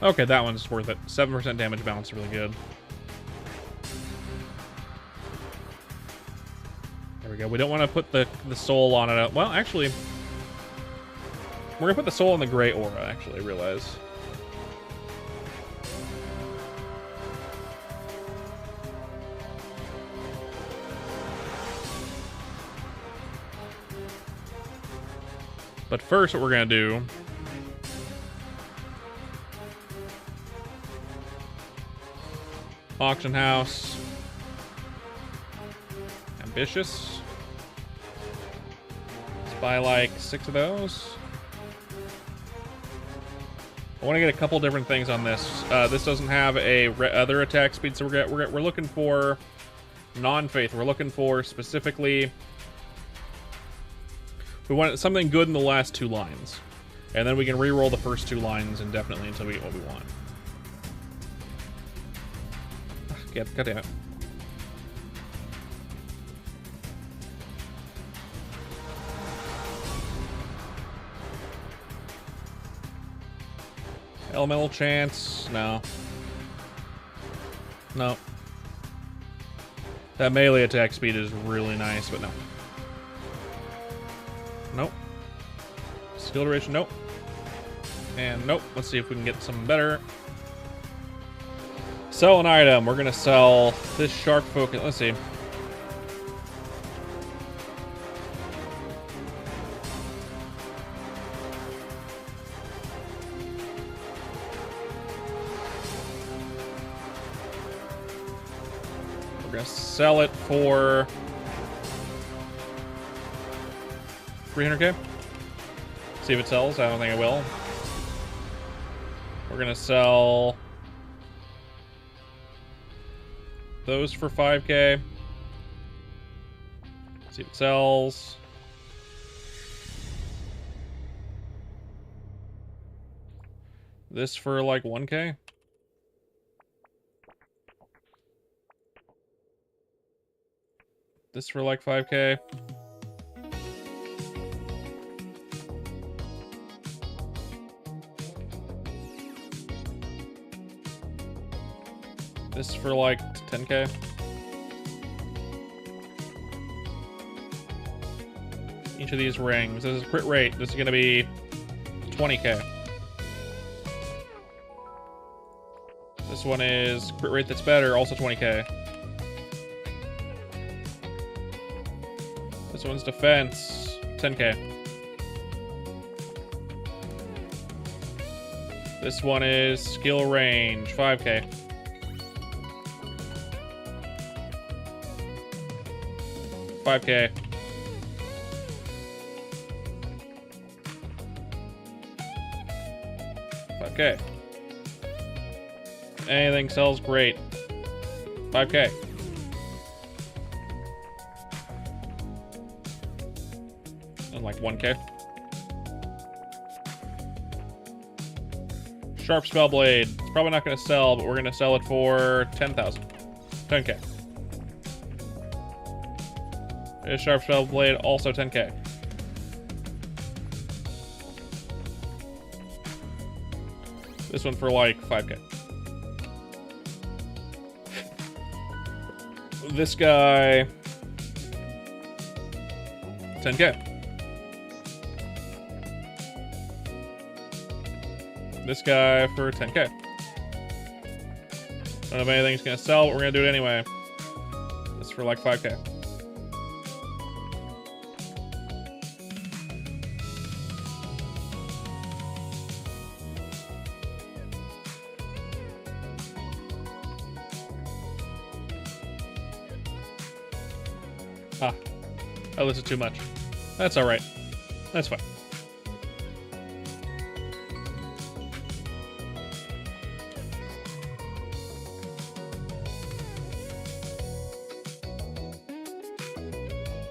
Okay, that one's worth it. 7% damage balance is really good. There we go. We don't want to put the soul on it. Well, actually... We're gonna put the soul in the gray aura, actually, I realize. But first, what we're gonna do... Auction house. Ambitious. Let's buy like 6 of those. I want to get a couple different things on this. This doesn't have a other attack speed, so we're looking for non-faith. We're looking for specifically... We want something good in the last 2 lines. And then we can re-roll the first 2 lines indefinitely until we get what we want. God damn it. Elemental chance, no. No. That melee attack speed is really nice, but no. Nope. Skill duration, nope. And nope. Let's see if we can get something better. Sell an item. We're gonna sell this shark focus. Let's see. We're gonna sell it for 300k. See if it sells. I don't think it will. We're gonna sell those for 5k. See if it sells. This for like 1k. This for like 5k. This is for like 10k. Each of these rings. This is crit rate. This is gonna be 20k. This one is crit rate that's better, also 20k. This one's defense, 10k. This one is skill range, 5k. $5k. $5k. Anything sells great. 5k. And like 1k. Sharp Spell Blade. It's probably not going to sell, but we're going to sell it for 10,000. 10k. This Sharp Spell Blade, also 10k. This one for like 5k. This guy, 10k. This guy for 10k. Don't know if anything's gonna sell, but we're gonna do it anyway. This for like 5k. Ah, oh, this is too much. That's all right. That's fine.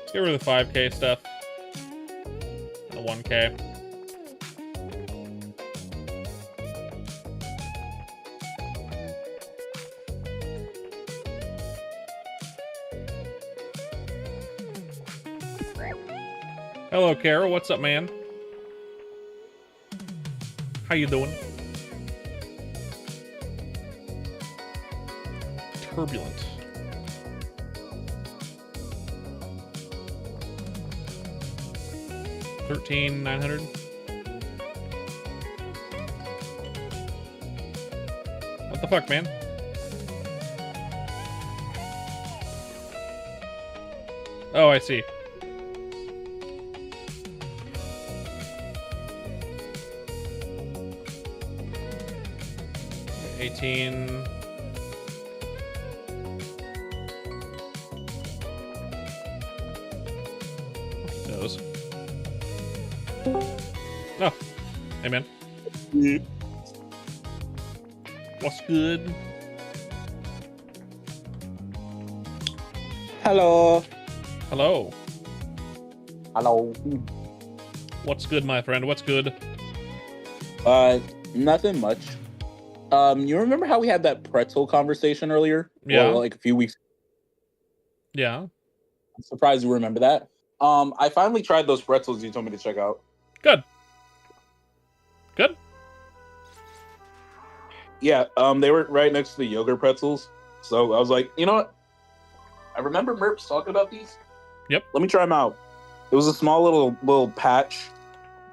Let's get rid of the 5k stuff. And the 1k. Hello, Carol. What's up, man? How you doing? Turbulent. $13,900. What the fuck, man? Oh, I see. $18. Those. Oh, hey man. What's good? Hello. Hello. Hello. What's good, my friend? What's good? Nothing much. You remember how we had that pretzel conversation earlier? Yeah. Well, like a few weeks. Yeah. I'm surprised you remember that. I finally tried those pretzels you told me to check out. Good. Good. Yeah, they were right next to the yogurt pretzels. So I was like, you know what? I remember Merps talking about these. Yep. Let me try them out. It was a small little pouch,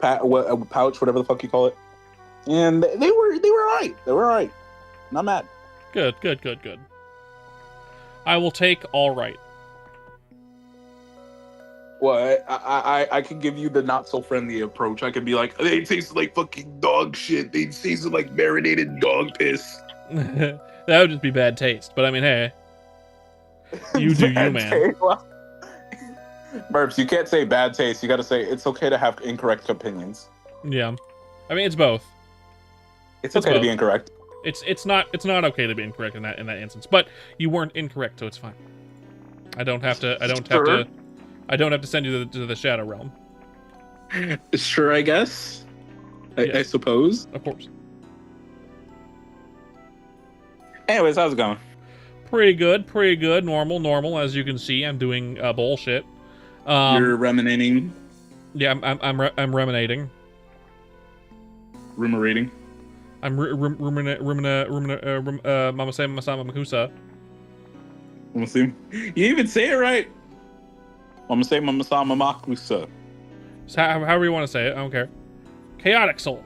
whatever the fuck you call it. And they were all right. They were all right. Not mad. Good, good, good, good. I will take all right. Well, I could give you the not so friendly approach. I could be like, they taste like fucking dog shit. They taste like marinated dog piss. That would just be bad taste. But I mean, hey, you do you, man. Merps, you can't say bad taste. You got to say it's okay to have incorrect opinions. Yeah, I mean it's both. It's okay to be incorrect. It's not okay to be incorrect in that instance. But you weren't incorrect, so it's fine. I don't have to send you to the Shadow Realm. Sure, I guess. Yes. I suppose. Of course. Anyways, how's it going? Pretty good, pretty good. Normal. As you can see, I'm doing bullshit. You're ruminating. Yeah, I'm ruminating. Rumorating. I'm Mama Say Masama Makusa. I'm assuming you even say it right. I'm gonna say Mama Sama Makusa. So however you want to say it, I don't care. Chaotic Soul.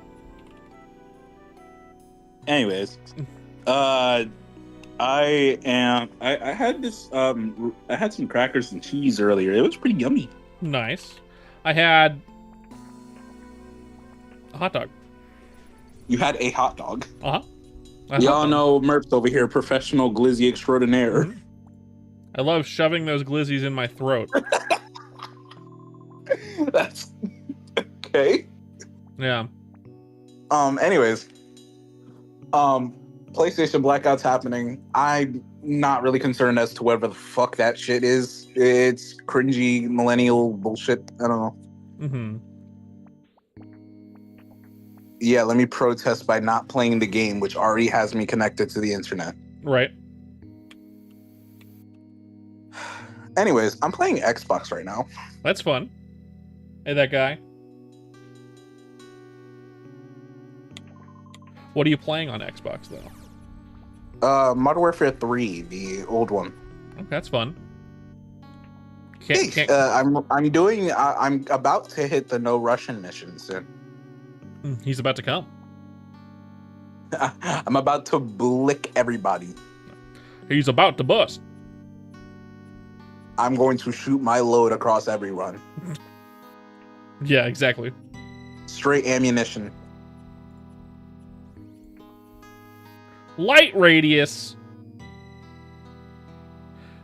Anyways, I had this I had some crackers and cheese earlier. It was pretty yummy. Nice. I had a hot dog. You had a hot dog. Uh-huh. Y'all know Merps over here, professional glizzy extraordinaire. Mm-hmm. I love shoving those glizzies in my throat. That's okay. Yeah. Anyways, PlayStation Blackout's happening. I'm not really concerned as to whatever the fuck that shit is. It's cringy millennial bullshit. I don't know. Mm-hmm. Yeah, let me protest by not playing the game, which already has me connected to the internet. Right. Anyways, I'm playing Xbox right now. That's fun. Hey, that guy. What are you playing on Xbox, though? Modern Warfare 3, the old one. Okay, that's fun. I'm about to hit the no Russian mission soon. He's about to come. I'm about to blick everybody. He's about to bust. I'm going to shoot my load across everyone. Yeah, exactly. Straight ammunition. Light radius.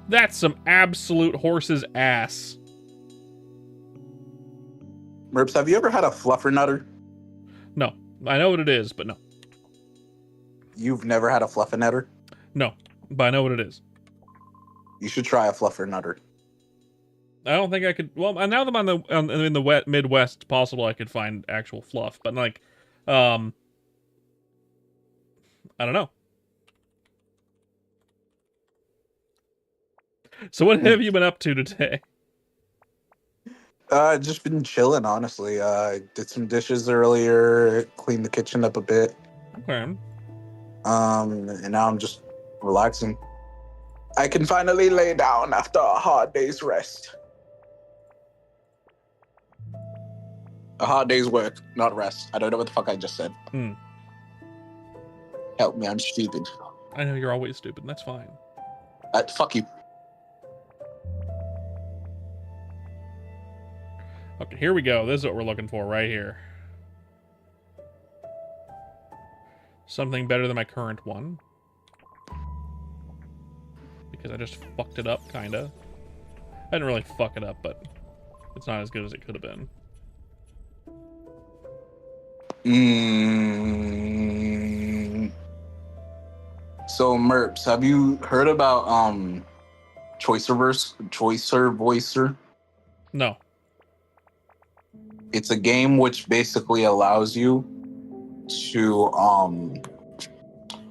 That's some absolute horse's ass. Merps, have you ever had a fluffernutter? No. I know what it is, but no. You've never had a fluffernutter? No, but I know what it is. You should try a fluffernutter. I don't think I could. Well, now that I'm in the Midwest, it's possible I could find actual fluff, but like, I don't know. So what have you been up to today? Just been chilling, honestly. Did some dishes earlier, cleaned the kitchen up a bit. Okay. And now I'm just relaxing. I can finally lay down after a hard day's rest. A hard day's work, not rest. I don't know what the fuck I just said. Help me, I'm stupid. I know you're always stupid. That's fine. Fuck you. Okay, here we go. This is what we're looking for right here. Something better than my current one. Because I just fucked it up, kinda. I didn't really fuck it up, but it's not as good as it could have been. So, Merps, have you heard about Choicer Voicer? No. It's a game which basically allows you to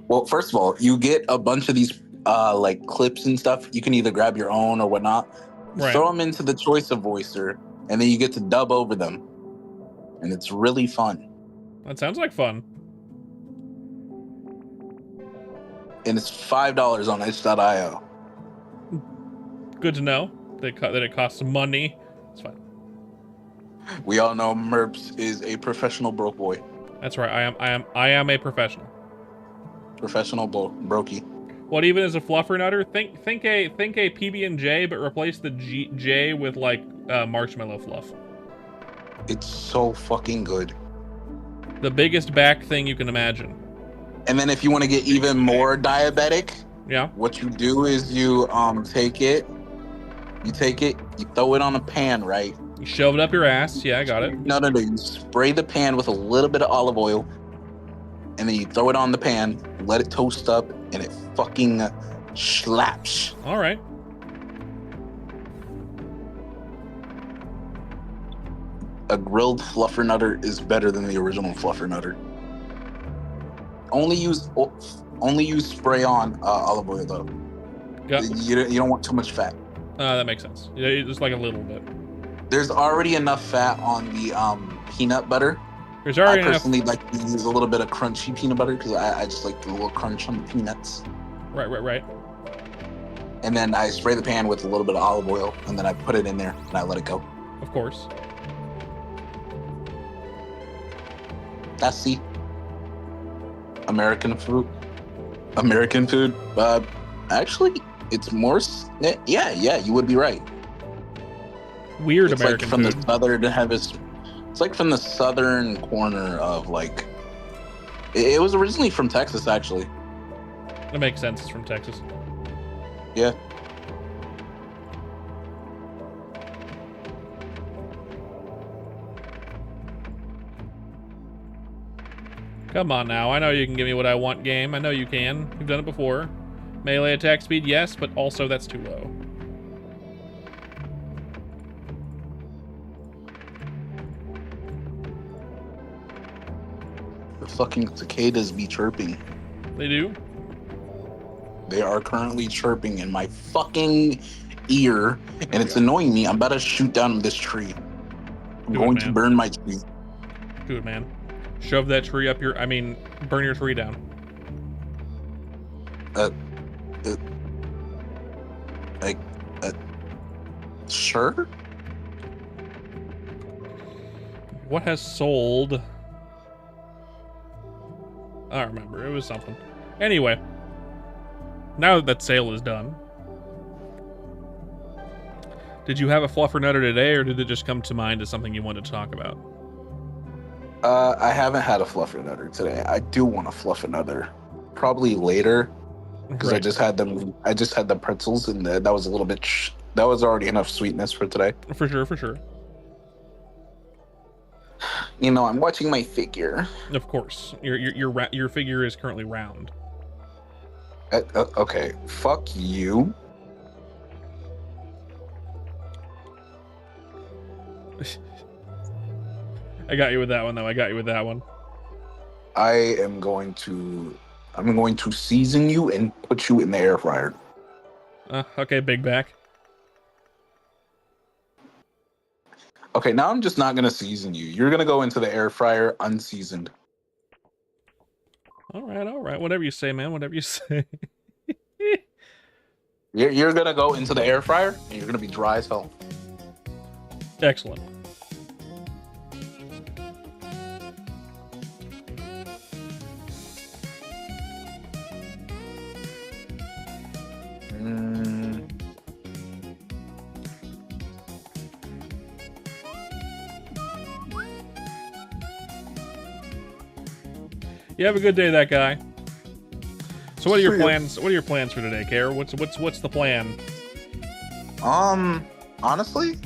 well, first of all, you get a bunch of these like clips and stuff. You can either grab your own or whatnot, Right. throw them into the Choicer Voicer, and then you get to dub over them, and it's really fun. That sounds like fun. And it's $5 on itch.io. Good to know that it costs money. It's fine. We all know Merps is a professional broke boy. That's right. I am a professional. Professional brokey. What even is a fluffer nutter? Think a PB&J, but replace the J with like marshmallow fluff. It's so fucking good. The biggest back thing you can imagine. And then if you want to get even more diabetic, yeah, what you do is you take it, you throw it on a pan, right? You shove it up your ass. Yeah, I got it. No. You spray the pan with a little bit of olive oil, and then you throw it on the pan, let it toast up, and it fucking slaps. All right. A grilled fluffernutter is better than the original fluffernutter. Only use spray on olive oil though. Yeah. You don't want too much fat. That makes sense. Yeah, just like a little bit. There's already enough fat on the peanut butter There's I already enough. personally like to use a little bit of crunchy peanut butter because I just like the little crunch on the peanuts. Right. And then I spray the pan with a little bit of olive oil, and then I put it in there and I let it go. Of course. That's the American food. American food. Actually, it's more. Yeah, you would be right. Weird It's American like from food. the southern hemisphere. It's like from the southern corner of like. It was originally from Texas, actually. That makes sense. It's from Texas. Yeah. Come on now. I know you can give me what I want, game. I know you can. You've done it before. Melee attack speed, yes, but also that's too low. The fucking cicadas be chirping. They do? They are currently chirping in my fucking ear, and it's annoying me. I'm about to shoot down this tree. I'm going to burn my tree. Do it, man. Shove that tree up your... I mean, burn your tree down. Sure? What has sold? I don't remember. It was something. Anyway. Now that that sale is done. Did you have a fluffernutter today, or did it just come to mind as something you wanted to talk about? I haven't had a fluffernutter today. I do want a fluffernutter. Probably later. Because Right. I just had the pretzels, and that was a little bit. That was already enough sweetness for today. For sure. You know, I'm watching my figure. Of course. Your figure is currently round. Okay, fuck you. I got you with that one, though. I got you with that one. I'm going to season you and put you in the air fryer. Okay, big back. Okay, now I'm just not gonna season you. You're gonna go into the air fryer unseasoned. All right. Whatever you say, man. Whatever you say. You're gonna go into the air fryer and you're gonna be dry as hell. Excellent. You have a good day, that guy. So what are your plans? What are your plans for today, Kara? What's the plan? Honestly,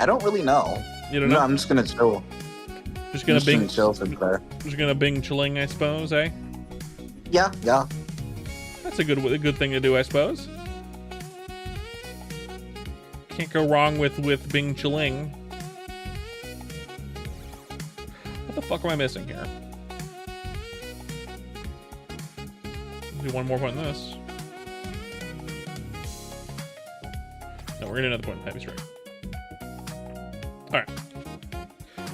I don't really know. You don't know? I'm just gonna chill. Just gonna bing chill for there. Just gonna bing chilling, I suppose, eh? Yeah. That's a good thing to do, I suppose. Can't go wrong with bing chilling. What the fuck am I missing here? Do one more point in this. No, we're gonna do another point in Happy Strike. Alright.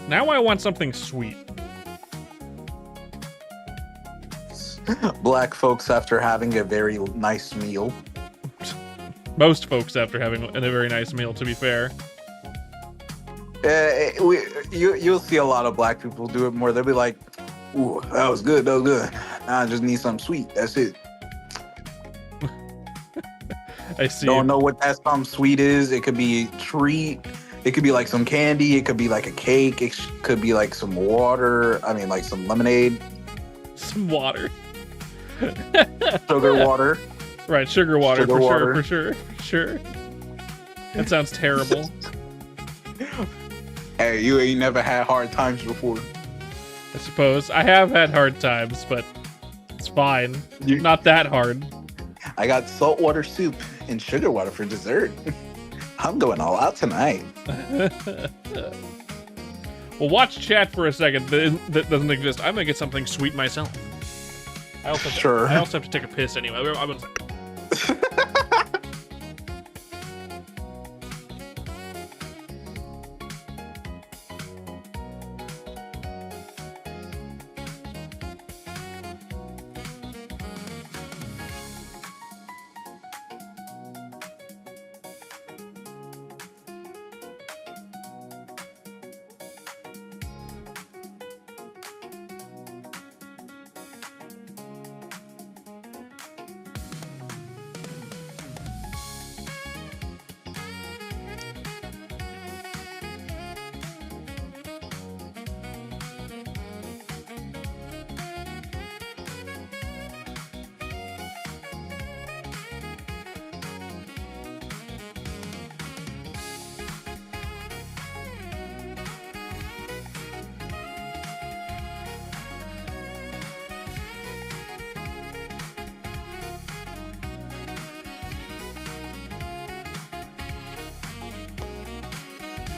Now I want something sweet. Black folks after having a very nice meal. Most folks after having a very nice meal, to be fair. You'll see a lot of black people do it more. They'll be like, "Ooh, that was good. Now I just need something sweet. That's it." I see. Don't know what that something sweet is. It could be a treat. It could be like some candy. It could be like a cake. It could be like some water. I mean, like some lemonade. Some water. Sugar water. Right, sugar water, Sugar water. for sure. That sounds terrible. Hey, you ain't never had hard times before. I suppose. I have had hard times, but it's fine. Not that hard. I got saltwater soup and sugar water for dessert. I'm going all out tonight. Well, watch chat for a second. That doesn't exist. I'm gonna get something sweet myself. I also have to take a piss anyway. I'm gonna...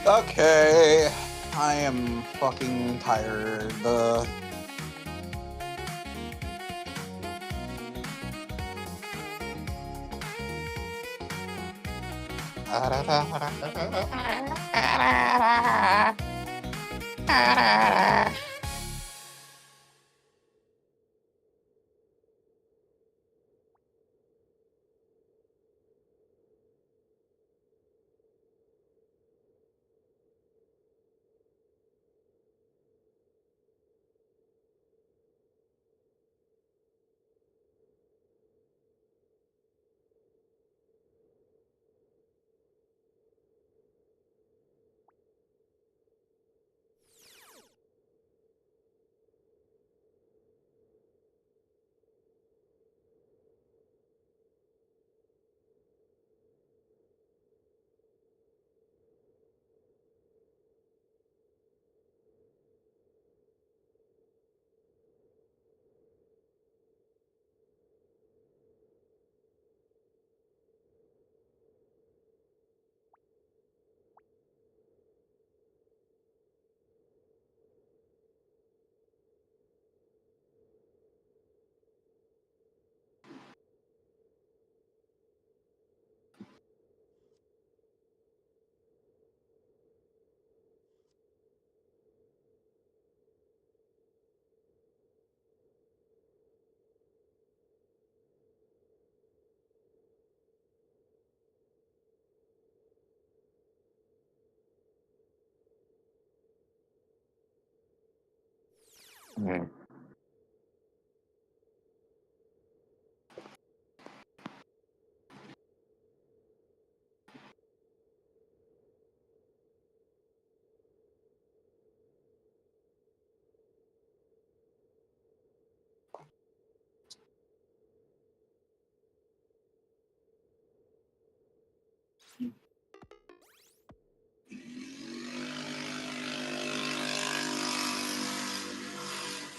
Okay, I am fucking tired.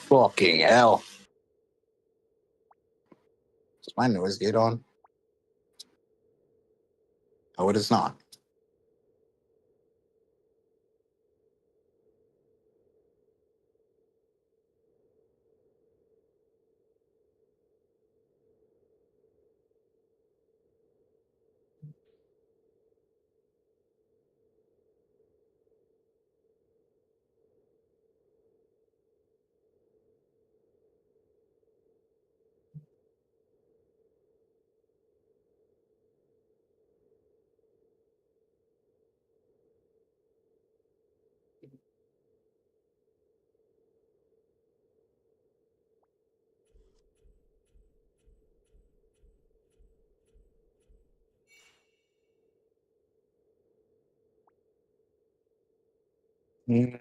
Fucking hell. Is my noise gate on? Oh, it is not. Mm.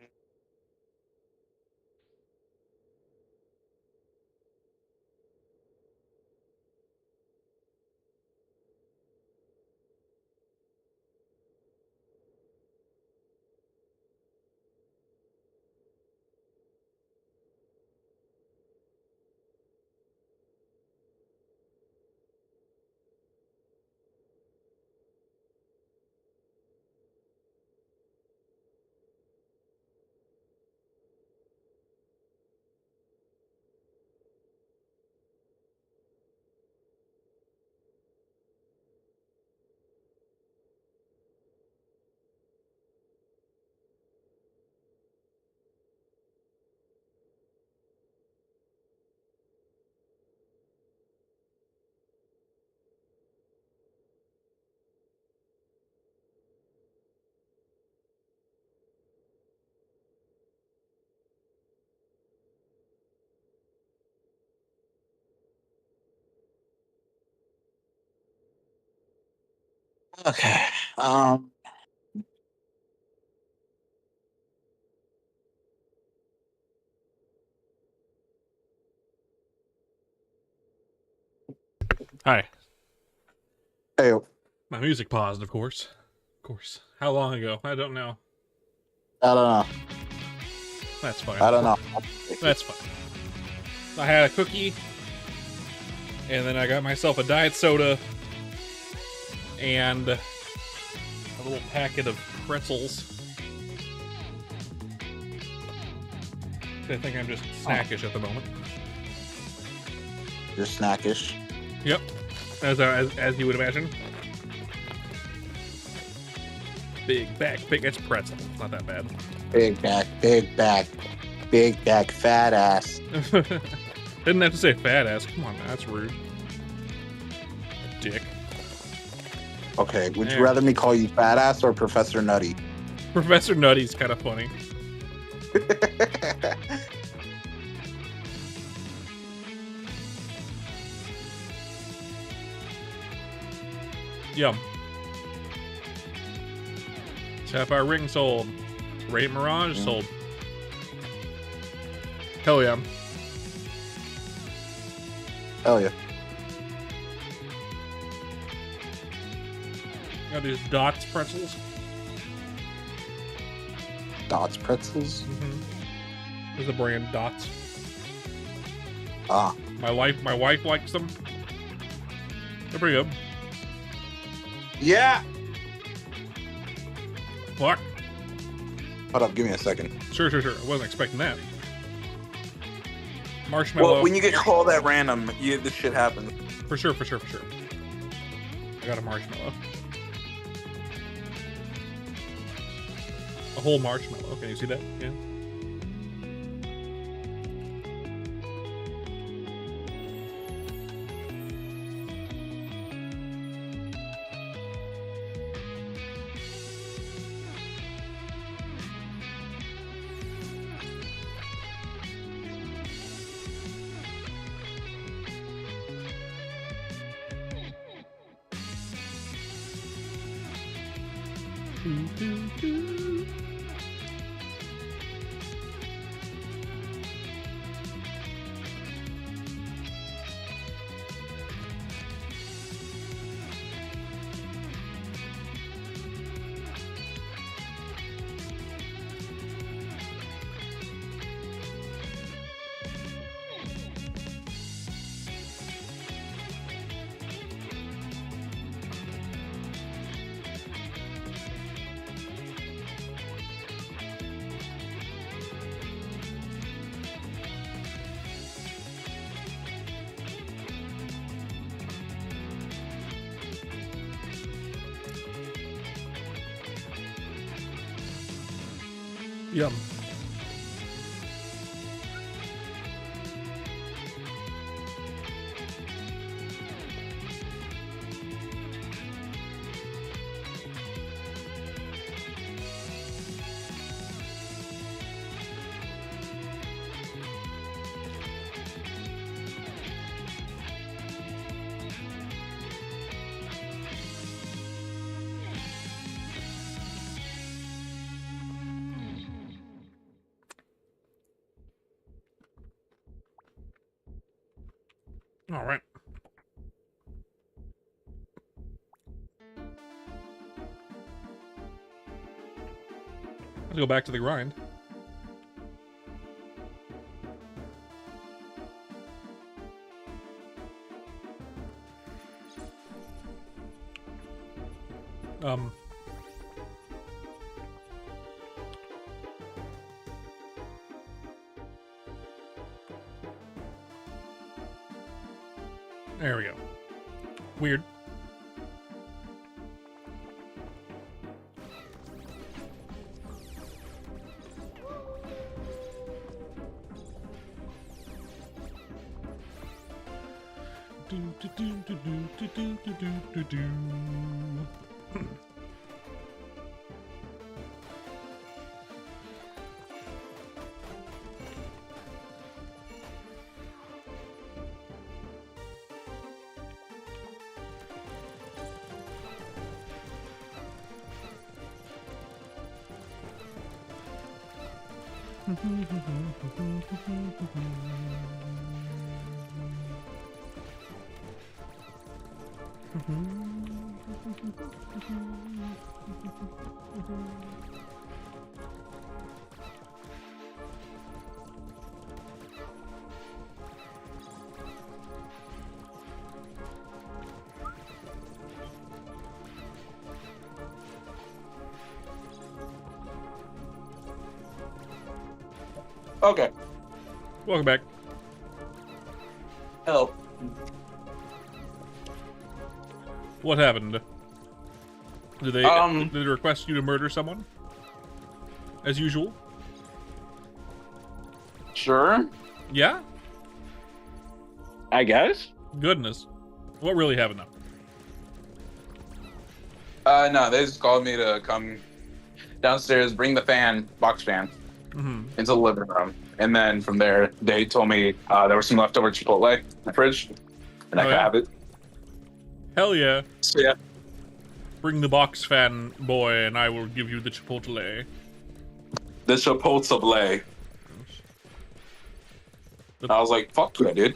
Okay. Hi. Hey, My music paused, of course. Of course. How long ago? I don't know. I don't know. That's fine. I don't know. That's fine. I had a cookie, and then I got myself a diet soda, and a little packet of pretzels. I think I'm just snackish at the moment. You're snackish. Yep, as you would imagine. Big back, big. It's pretzel. It's not that bad. Big back, big back, big back, fat ass. Didn't have to say fat ass. Come on, man, that's rude. Dick. Okay, would Yeah. you rather me call you fat ass or Professor Nutty? Professor Nutty's kind of funny. Yum. Sapphire ring sold. Radiant Mirage sold. Hell yeah. Hell yeah. Got these Dots pretzels. Dots pretzels? There's a brand, Dots. Ah. My wife likes them. They're pretty good. Yeah! Fuck. Hold up, give me a second. Sure. I wasn't expecting that. Marshmallow. Well, when you get called at random, this shit happens. For sure. I got a marshmallow. A whole marshmallow. Can you see that? Yeah. Yum. All right. Let's go back to the grind. There we go. Weird. Okay. Welcome back. Hello. What happened? Did they request you to murder someone? As usual? Sure. Yeah? I guess. Goodness. What really happened though? No, they just called me to come downstairs, bring the box fan, into the living room. And then from there, they told me there was some leftover Chipotle in the fridge, and I could have it. Hell yeah. So, yeah. Bring the box fan, boy, and I will give you the Chipotle. The Chipotle. I was like, fuck yeah, dude.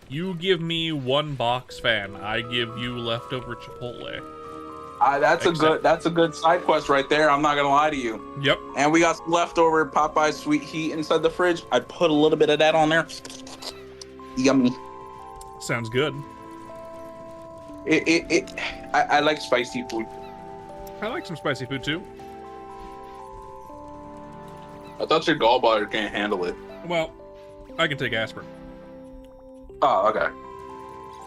You give me one box fan, I give you leftover Chipotle. That's a good side quest right there. I'm not gonna lie to you. Yep. And we got some leftover Popeye sweet heat inside the fridge. I put a little bit of that on there. Yummy. Sounds good. I like spicy food. I like some spicy food too. I thought your gallbladder can't handle it. Well, I can take aspirin. Oh, okay.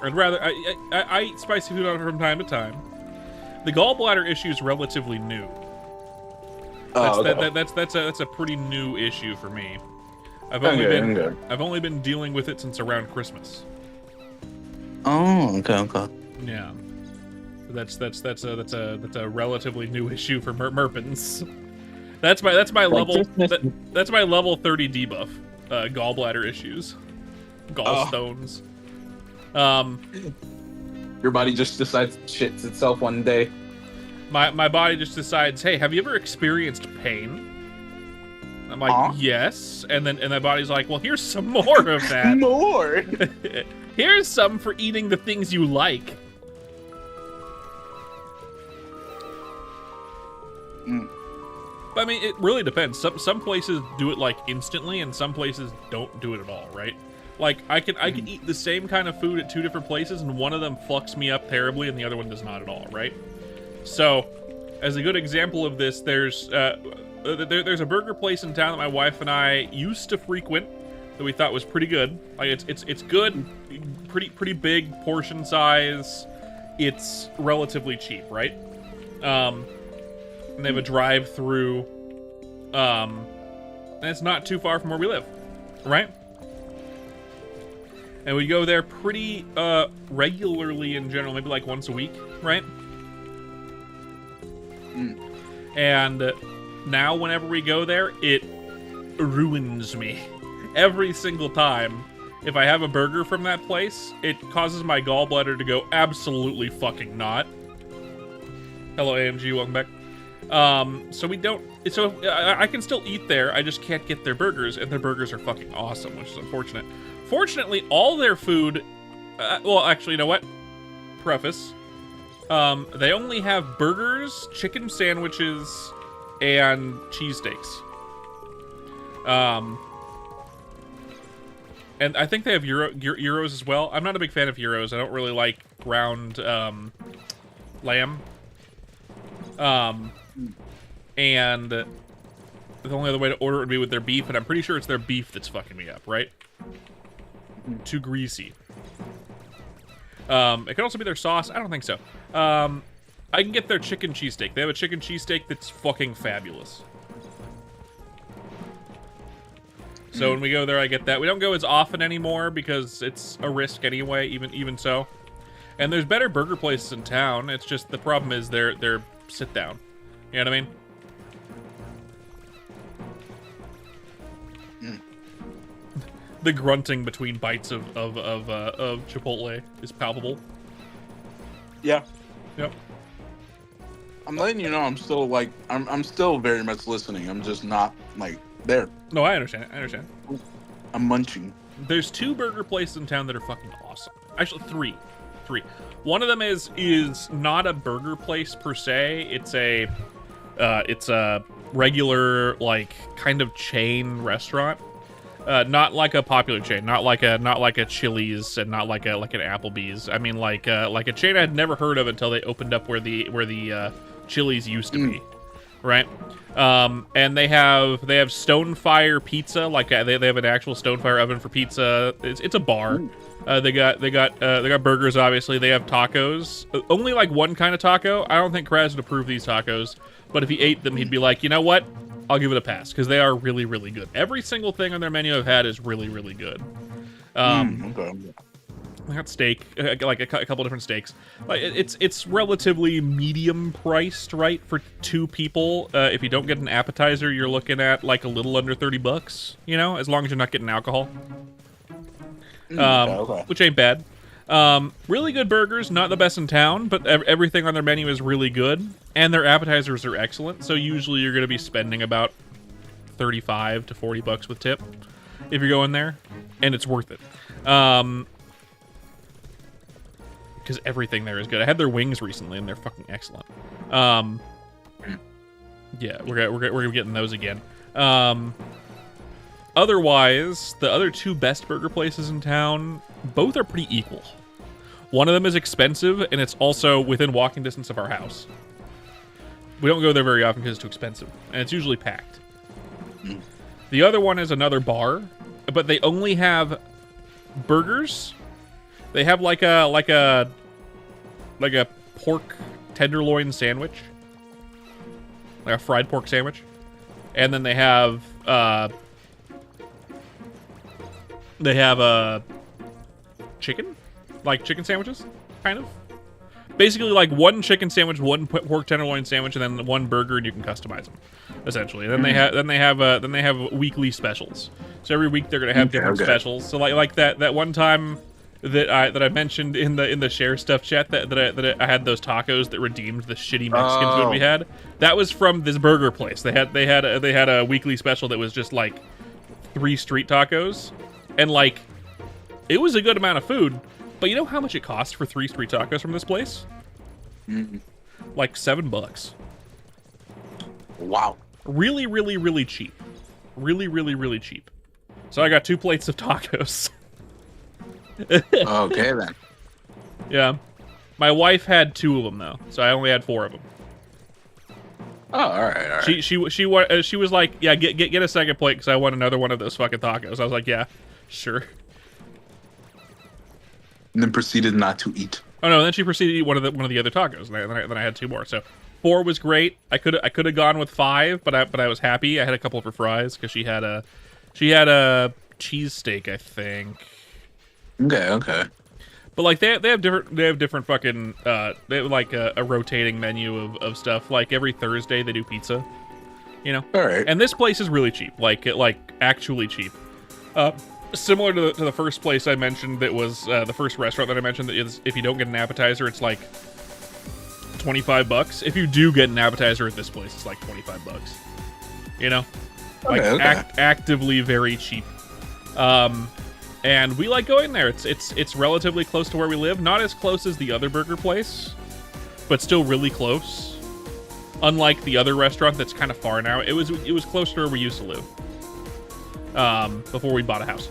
I'd rather I eat spicy food from time to time. The gallbladder issue is relatively new. That's a pretty new issue for me. I've only been dealing with it since around Christmas. Oh, okay. Yeah, that's a relatively new issue for Merpins. That's my level. That's my level 30 debuff. Gallbladder issues, gallstones. Your body just decides to shit itself one day. My body just decides, hey, have you ever experienced pain? I'm like, yes, and then my body's like, well, here's some more of that. More. Here's some for eating the things you like. But I mean, it really depends. Some places do it like instantly, and some places don't do it at all, right? Like I can eat the same kind of food at two different places, and one of them fucks me up terribly, and the other one does not at all, right? So, as a good example of this, there's a burger place in town that my wife and I used to frequent that we thought was pretty good. Like it's good, pretty big portion size. It's relatively cheap, right? And they have a drive-through, and it's not too far from where we live, right? And we go there pretty regularly in general, maybe like once a week, right? And now whenever we go there, it ruins me. Every single time, if I have a burger from that place, it causes my gallbladder to go absolutely fucking not. Hello, AMG, welcome back. So we don't, so I can still eat there, I just can't get their burgers, and their burgers are fucking awesome, which is unfortunate. Fortunately, all their food, well, actually, you know what? Preface. They only have burgers, chicken sandwiches, and cheesesteaks. And I think they have gyros as well. I'm not a big fan of gyros. I don't really like ground, lamb. And the only other way to order it would be with their beef, and I'm pretty sure it's their beef that's fucking me up, right? Too greasy. It could also be their sauce. I don't think so. I can get their chicken cheesesteak. They have a chicken cheesesteak that's fucking fabulous. So when we go there, I get that. We don't go as often anymore because it's a risk anyway, even so. And there's better burger places in town. It's just the problem is they're sit down. You know what I mean? The grunting between bites of Chipotle is palpable. Yeah. Yep. I'm letting you know I'm still like I'm still very much listening. I'm just not like there. No, I understand. I'm munching. There's 2 burger places in town that are fucking awesome. Actually, 3. One of them is not a burger place per se. It's a regular like kind of chain restaurant. Not like a popular chain, not like a Chili's and not like an Applebee's. I mean like a chain I'd never heard of until they opened up where the Chili's used to be. right? And they have Stonefire pizza, like they have an actual Stonefire oven for pizza. It's a bar. They got burgers, obviously. They have tacos. Only like one kind of taco. I don't think Kraz would approve these tacos, but if he ate them, he'd be like, you know what? I'll give it a pass because they are really, really good. Every single thing on their menu I've had is really, really good. Okay. I got steak, like a couple different steaks. Like it's relatively medium priced, right, for 2 people. If you don't get an appetizer, you're looking at like a little under $30. You know, as long as you're not getting alcohol, Okay. which ain't bad. Really good burgers, not the best in town, but everything on their menu is really good, and their appetizers are excellent. So usually you're going to be spending about $35 to $40 with tip if you're going there, and it's worth it. Because everything there is good. I had their wings recently, and they're fucking excellent. Yeah, we're getting those again. Otherwise, the other 2 best burger places in town, both are pretty equal. One of them is expensive, and it's also within walking distance of our house. We don't go there very often because it's too expensive, and it's usually packed. The other one is another bar, but they only have burgers. They have like a pork tenderloin sandwich, like a fried pork sandwich, and then they have chicken, like chicken sandwiches, kind of. Basically, like one chicken sandwich, one pork tenderloin sandwich, and then one burger, and you can customize them, essentially. And then they have weekly specials. So every week they're gonna have different specials. So like that one time that I mentioned in the share stuff chat that I had those tacos that redeemed the shitty Mexican food we had. That was from this burger place. They had a weekly special that was just like 3 street tacos, and like it was a good amount of food. But you know how much it cost for 3 street tacos from this place? Like $7. Wow. Really, really, really cheap. Really, really, really cheap. So I got 2 plates of tacos. Okay then. Yeah. My wife had 2 of them though, so I only had 4 of them. Oh, all right. She was like, yeah, get a second plate because I want another one of those fucking tacos. I was like, yeah, sure. And then proceeded not to eat. Oh no! Then she proceeded to eat one of the other tacos, and then I had 2 more. So 4 was great. I could have gone with 5, but I was happy. I had a couple of her fries because she had a cheesesteak, I think. Okay. But like they have different fucking they have like a rotating menu of stuff. Like every Thursday they do pizza, you know. All right. And this place is really cheap, like actually cheap. Similar to the first place I mentioned, that was the first restaurant that I mentioned, that is, if you don't get an appetizer, it's like $25. If you do get an appetizer at this place, it's like $25. You know, like actively very cheap. And we like going there. It's relatively close to where we live, not as close as the other burger place, but still really close. Unlike the other restaurant that's kind of far now, it was close to where we used to live. Before we bought a house.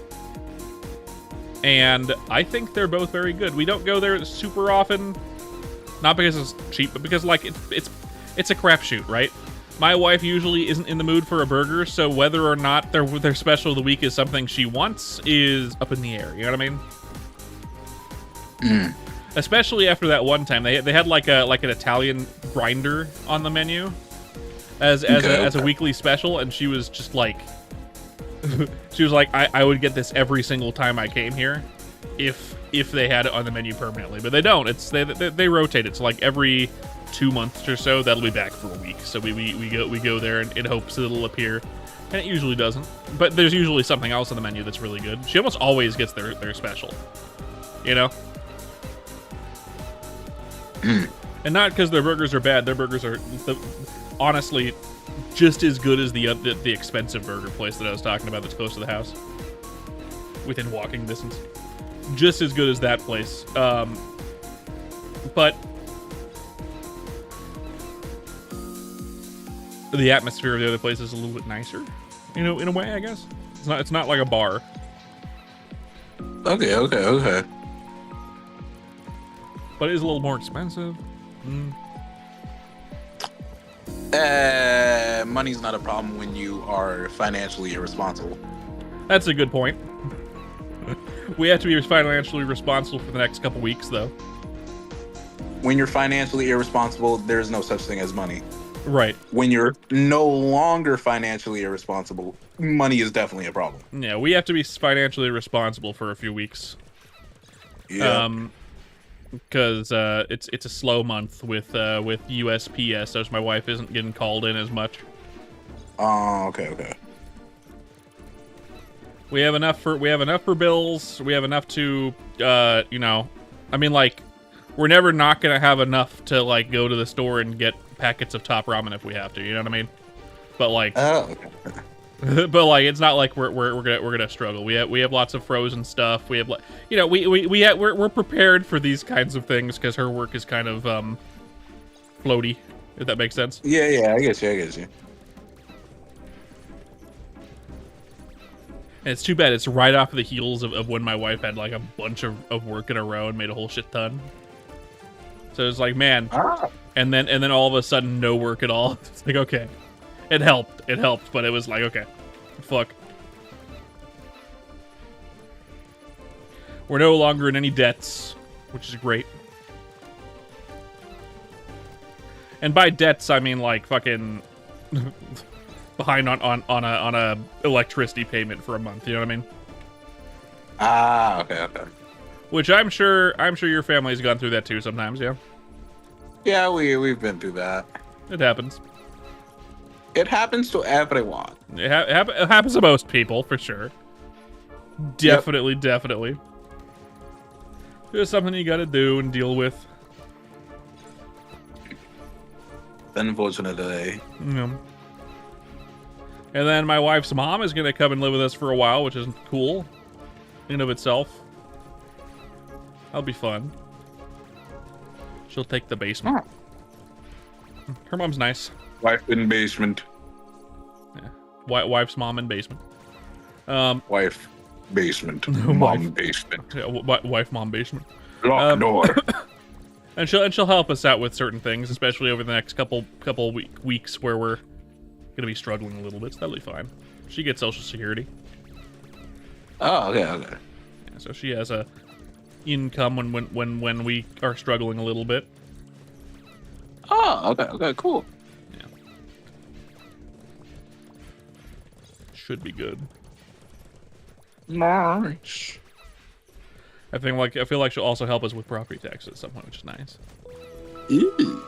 And I think they're both very good. We don't go there super often, not because it's cheap, but because like it's a crapshoot, right? My wife usually isn't in the mood for a burger, so whether or not their special of the week is something she wants is up in the air. You know what I mean? Especially after that one time, they had like an Italian grinder on the menu as a weekly special, and she was just like. She was like, I would get this every single time I came here if they had it on the menu permanently, but they don't. They rotate it, so like every 2 months or so that'll be back for a week. So we go there in hopes that it'll appear, and it usually doesn't. But there's usually something else on the menu that's really good. She almost always gets their special, you know. And not because their burgers are bad. Their burgers are honestly just as good as the expensive burger place that I was talking about that's close to the house, within walking distance. Just as good as that place. But the atmosphere of the other place is a little bit nicer, you know, in a way, I guess. It's not like a bar. Okay. But it is a little more expensive. Money's not a problem when you are financially irresponsible. That's a good point. We have to be financially responsible for the next couple weeks, though. When you're financially irresponsible, there's no such thing as money. Right. When you're no longer financially irresponsible, money is definitely a problem. Yeah, we have to be financially responsible for a few weeks. Yeah. Because it's a slow month with USPS, so my wife isn't getting called in as much. Oh, okay. We have enough for bills. We have enough to I mean, like, we're never not gonna have enough to like go to the store and get packets of top ramen if we have to. You know what I mean? But like, okay. but like, it's not like we're gonna struggle. We have lots of frozen stuff. We have we're prepared for these kinds of things because her work is kind of floaty, if that makes sense. Yeah, I get you. And it's too bad it's right off of the heels of when my wife had like a bunch of work in a row and made a whole shit ton. So it's like, man, and then all of a sudden no work at all. It's like, okay, it helped, but it was like, okay, fuck. We're no longer in any debts, which is great. And by debts, I mean like fucking behind on a electricity payment for a month. You know what I mean? Okay. Which I'm sure your family's gone through that too sometimes. Yeah. Yeah, we've been through that. It happens. It happens to everyone. It happens to most people for sure. Definitely. There's something you got to do and deal with. Unfortunately. Yeah. And then my wife's mom is going to come and live with us for a while, which is cool in and of itself. That'll be fun. She'll take the basement. Her mom's nice. Wife in basement. Yeah. Wife's mom in basement. Wife basement. Mom basement. Yeah, wife mom basement. Lock door. And she'll help us out with certain things, especially over the next couple weeks where we're gonna be struggling a little bit. So that'll be fine. She gets Social Security. Oh, okay. Yeah, so she has a income when we are struggling a little bit. Oh, okay, cool. Yeah. Should be good. Nice. I feel like she'll also help us with property taxes at some point, which is nice. Ew.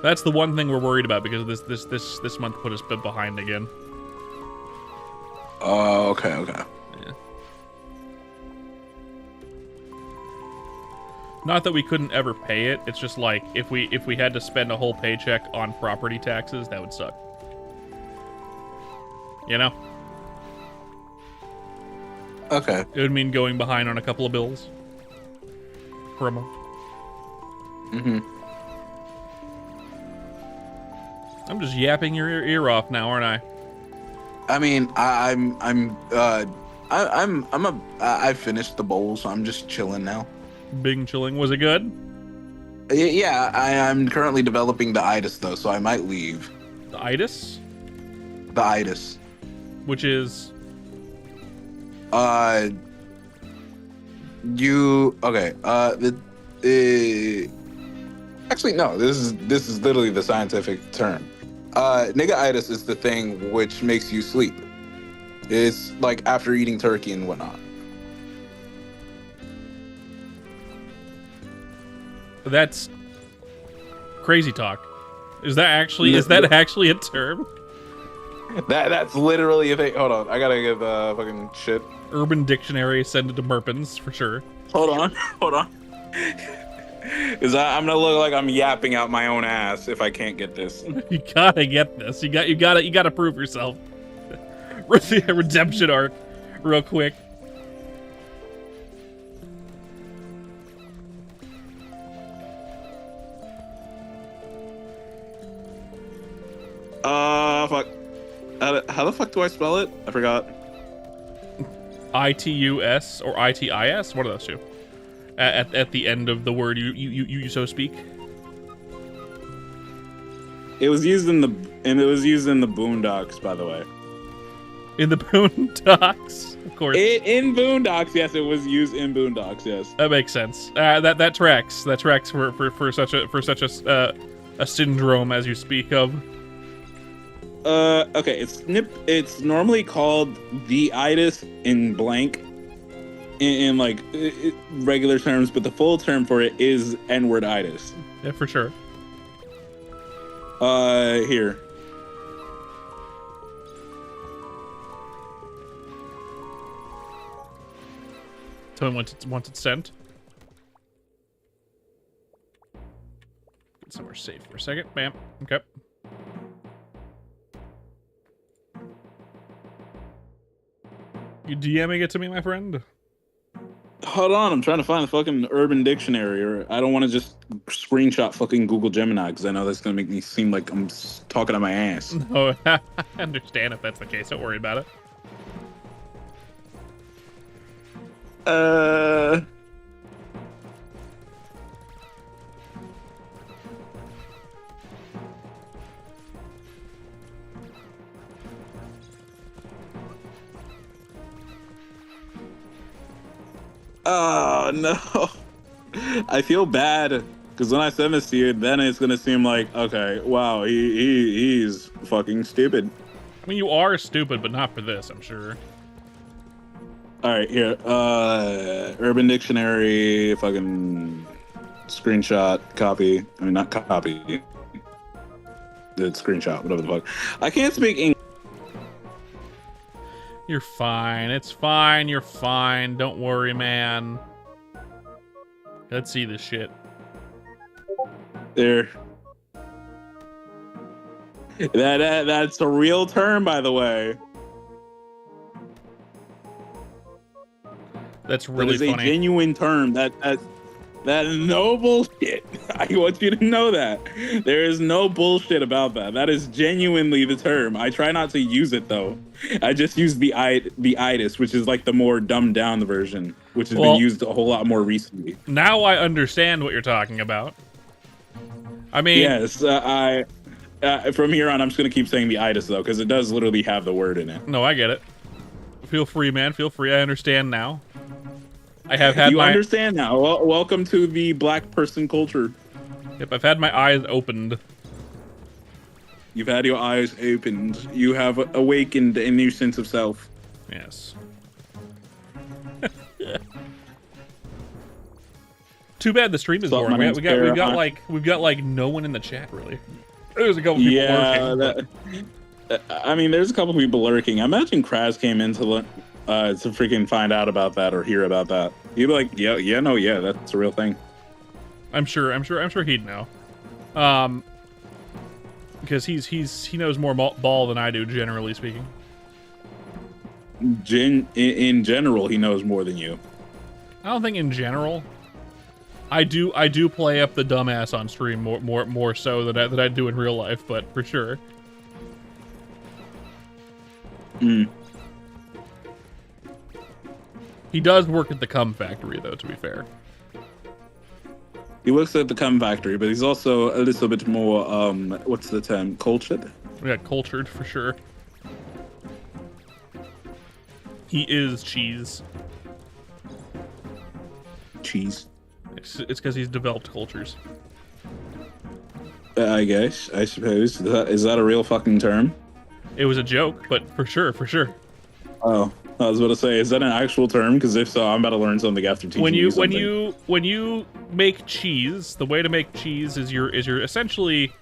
That's the one thing we're worried about because this month put us a bit behind again. Oh, okay. Yeah. Not that we couldn't ever pay it. It's just like if we had to spend a whole paycheck on property taxes, that would suck. You know? Okay. It would mean going behind on a couple of bills for a month. Mm-hmm. I'm just yapping your ear off now, aren't I? I mean, I finished the bowl, so I'm just chilling now. Bing chilling. Was it good? Yeah, I'm currently developing the itis though, so I might leave. The itis? The itis. Which is? Actually, no. This is literally the scientific term. Nigga-itis is the thing which makes you sleep. It's like after eating turkey and whatnot. That's crazy talk. Is that actually a term? That's literally a thing. Hold on, I gotta give fucking shit. Urban Dictionary, send it to Merpins for sure. Hold on. Is I'm gonna look like I'm yapping out my own ass if I can't get this. You gotta get this. You gotta prove yourself. Redemption arc, real quick. Fuck. How the fuck do I spell it? I forgot. ITUS or ITIS? One of those two. At the end of the word you so speak. It was used in the Boondocks, by the way. In the Boondocks, of course. In Boondocks, yes, it was used in Boondocks, yes. That makes sense. That tracks. That tracks for such a syndrome as you speak of. Okay, it's normally called the itis in blank in like regular terms, but the full term for it is N-word itis. Yeah, for sure. Here. Tell me once it's sent. Get somewhere safe for a second. Bam. Okay. You DMing it to me, my friend? Hold on, I'm trying to find the fucking Urban Dictionary, or I don't want to just screenshot fucking Google Gemini because I know that's gonna make me seem like I'm talking on my ass. No, I understand if that's the case. Don't worry about it. Oh no, I feel bad because when I send this to you, then it's gonna seem like, okay, wow, he's fucking stupid. I mean, you are stupid, but not for this, I'm sure. All right, here, Urban Dictionary, fucking screenshot, copy. I mean, not copy. The screenshot, whatever the fuck. I can't speak English. You're fine. It's fine. You're fine. Don't worry, man. Let's see this shit. There. That's a real term, by the way. That's really funny. That is a genuine term. That is no bullshit. I want you to know that. There is no bullshit about that. That is genuinely the term. I try not to use it, though. I just use the itis, which is like the more dumbed down version, which has been used a whole lot more recently. Now I understand what you're talking about. I mean... Yes, from here on, I'm just going to keep saying the itis, though, because it does literally have the word in it. No, I get it. Feel free, man. Feel free. I understand now. I have had You understand now. Well, welcome to the black person culture. Yep, I've had my eyes opened. You've had your eyes opened. You have awakened a new sense of self. Yes. Too bad the stream is boring. We've got like no one in the chat really. There's a couple people lurking. I mean, there's a couple people lurking. I imagine Kraz came in to freaking find out about that or hear about that. He'd be like, yeah, that's a real thing. I'm sure he'd know. Because he knows more ball than I do, generally speaking. In general, he knows more than you. I don't think in general. I do play up the dumbass on stream more so than I do in real life, but for sure. He does work at the cum factory, though, to be fair. He works at the cum factory, but he's also a little bit more, what's the term? Cultured? Yeah, cultured, for sure. He is cheese. Cheese? It's because he's developed cultures. I guess, I suppose. Is that a real fucking term? It was a joke, but for sure. Oh, I was about to say, is that an actual term? Because if so, I'm about to learn something after teaching you something. When you make cheese, the way to make cheese is you're essentially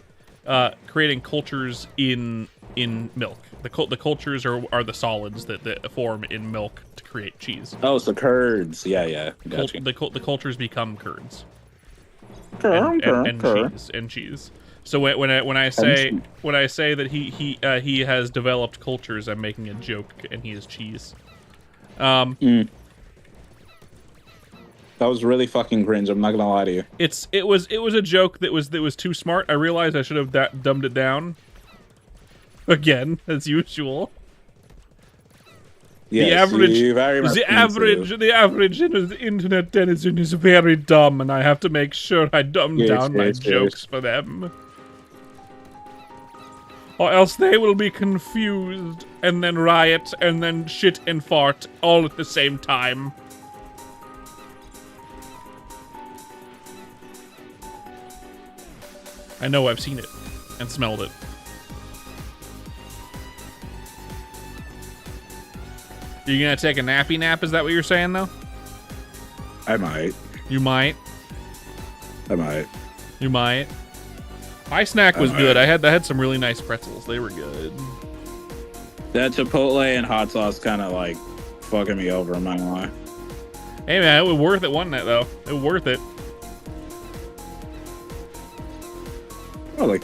creating cultures in milk. The cultures are the solids that form in milk to create cheese. Oh, so curds. Yeah. Gotcha. The cultures become curds. And cheese. So when I say that he has developed cultures, I'm making a joke, and he is cheese. That was really fucking cringe. I'm not gonna lie to you. It was a joke that was too smart. I realized I should have dumbed it down. Again, as usual. Yes, the average internet denizen is very dumb, and I have to make sure I dumb down my jokes for them. Or else they will be confused, and then riot, and then shit and fart, all at the same time. I know I've seen it, and smelled it. You gonna take a nappy nap, is that what you're saying, though? I might. You might. I might. You might. My snack was good. I had some really nice pretzels. They were good. That Chipotle and hot sauce kind of like fucking me over, I'm not gonna lie. Hey man, it was worth it, wasn't it, though? It was worth it. Oh, like,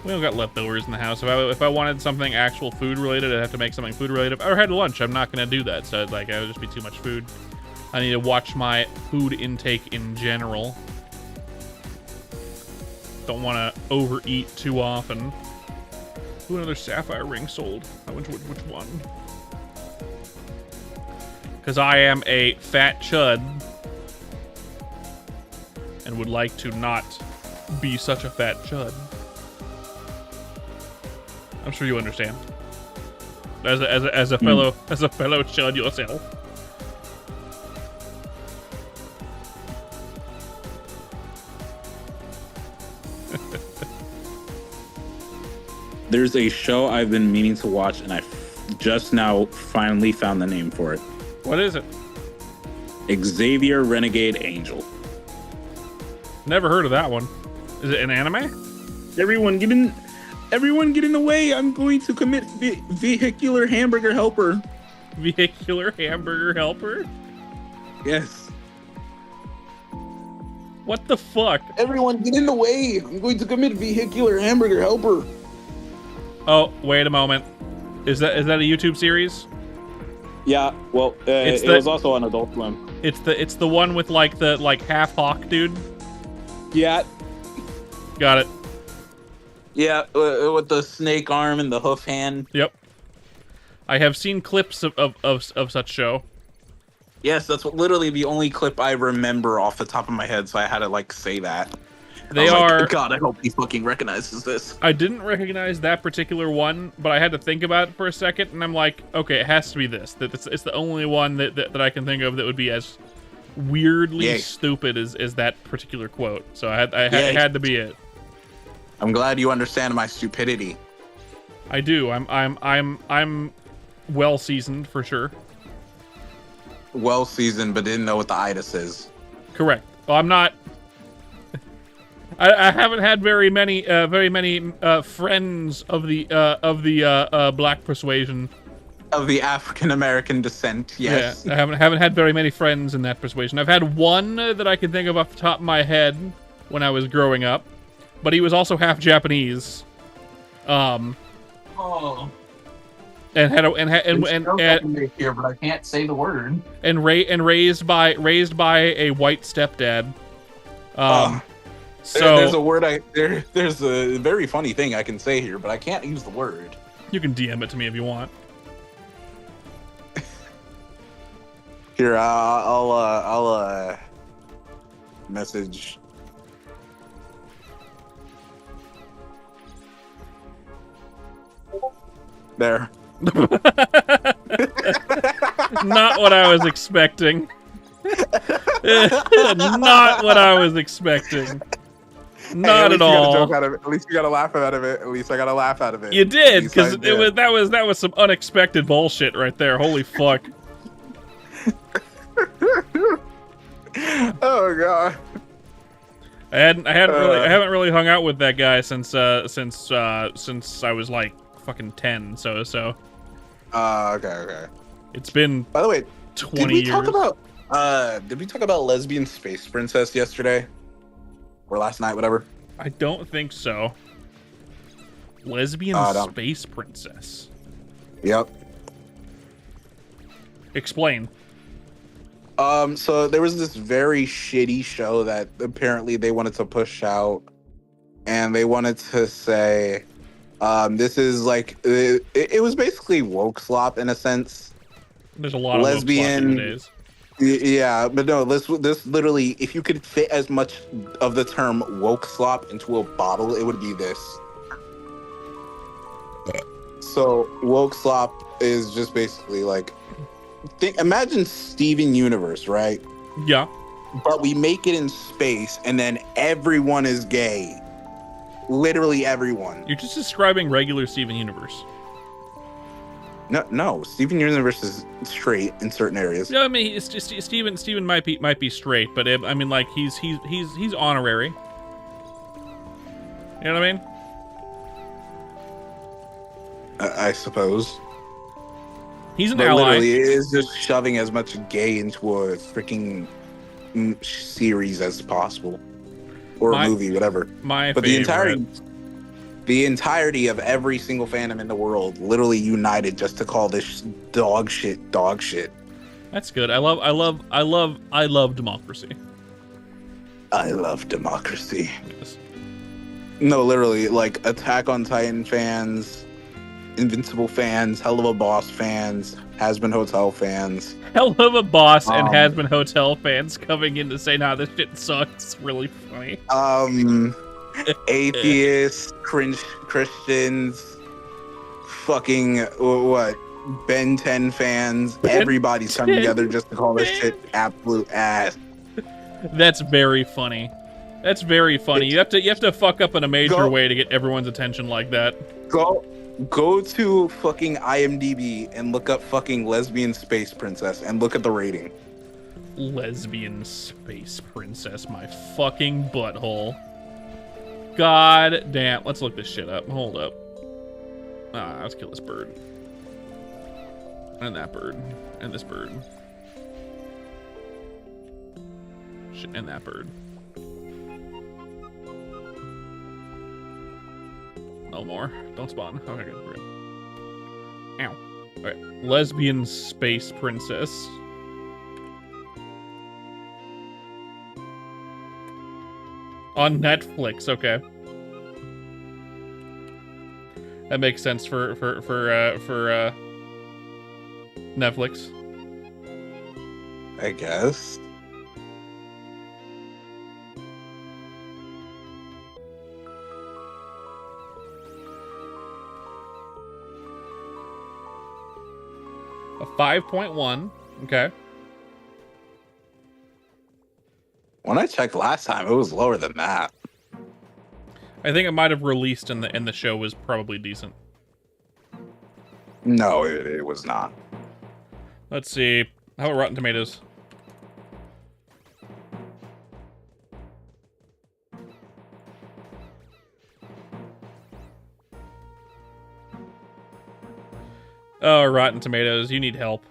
We don't got leftovers in the house. If I wanted something actual food related, I'd have to make something food related. If I had lunch, I'm not gonna do that. So like, it would just be too much food. I need to watch my food intake in general. Don't want to overeat too often. Ooh, another sapphire ring sold. Which one? Because I am a fat chud and would like to not be such a fat chud. I'm sure you understand. As a fellow chud yourself. there's a show I've been meaning to watch, and I just now finally found the name for it. What is it? Xavier Renegade Angel. Never heard of that one. Is it an anime? Everyone get in the way. I'm going to commit vehicular hamburger helper. Vehicular hamburger helper? Yes. What the fuck? Everyone get in the way. I'm going to commit vehicular hamburger helper. Oh, wait a moment. Is that a YouTube series? Yeah, well, it was also on Adult Swim. It's the one with like the half hawk dude. Yeah. Got it. Yeah, with the snake arm and the hoof hand. Yep. I have seen clips of such show. Yes, that's literally the only clip I remember off the top of my head, so I had to like say that. They are. Like, God, I hope he fucking recognizes this. I didn't recognize that particular one, but I had to think about it for a second, and I'm like, okay, it has to be this. It's the only one that I can think of that would be as weirdly stupid as that particular quote. So it had to be it. I'm glad you understand my stupidity. I do. I'm well seasoned for sure. Well seasoned, but didn't know what the itis is. Correct. Well, I'm not. I haven't had very many friends of the black persuasion. Of the African American descent, yes. Yeah, I haven't had very many friends in that persuasion. I've had one that I can think of off the top of my head when I was growing up, but he was also half Japanese. Oh. And had here, but I can't say the word. And raised by a white stepdad. So there's a word there's a very funny thing I can say here, but I can't use the word. You can DM it to me if you want. Here, I'll message. There. Not what I was expecting. Not what I was expecting. Not at all. At least you got a laugh out of it. At least I got a laugh out of it. You did, because that was some unexpected bullshit right there. Holy fuck. Oh god. I haven't really hung out with that guy since I was like fucking 10. So. Okay. It's been. By the way, 20 years. Did we talk about lesbian space princess yesterday? Or last night, whatever? I don't think so. Lesbian space princess. Yep. Explain. So there was this very shitty show that apparently they wanted to push out, and they wanted to say, this is like, it was basically woke slop in a sense. There's a lot of lesbian. Yeah, but no, this literally, if you could fit as much of the term woke slop into a bottle, it would be this. So woke slop is just basically like, imagine Steven Universe, right? Yeah. But we make it in space, and then everyone is gay. Literally everyone. You're just describing regular Steven Universe. No, Steven Universe is straight in certain areas. No, I mean, it's just Steven might be straight, but I mean, like, he's honorary. You know what I mean? I suppose. He's an But ally. literally, it is just shoving as much gay into a freaking series as possible, or a movie, whatever. But the entirety of every single fandom in the world literally united just to call this dog shit. That's good. I love democracy. I love democracy. Yes. No, literally, like Attack on Titan fans, Invincible fans, Hell of a Boss fans, Has Been Hotel fans. Hell of a Boss and Has Been Hotel fans coming in to say, nah, this shit sucks. Really funny. Atheists, Christians, fucking what? Ben 10 fans. Everybody's coming together just to call this shit absolute ass. That's very funny. That's very funny. You have to fuck up in a major way to get everyone's attention like that. Go to fucking IMDb and look up fucking lesbian space princess and look at the rating. Lesbian space princess, my fucking butthole. God damn. Let's look this shit up. Hold up. Let's kill this bird. And that bird. And this bird. Shit, and that bird. No more. Don't spawn. Okay, good. We're good. Ow. Alright. Lesbian space princess. On Netflix, okay. That makes sense for Netflix. I guess. A 5.1. Okay. When I checked last time, it was lower than that. I think it might have released and the show was probably decent. No, it was not. Let's see. How about Rotten Tomatoes? Oh, Rotten Tomatoes, you need help.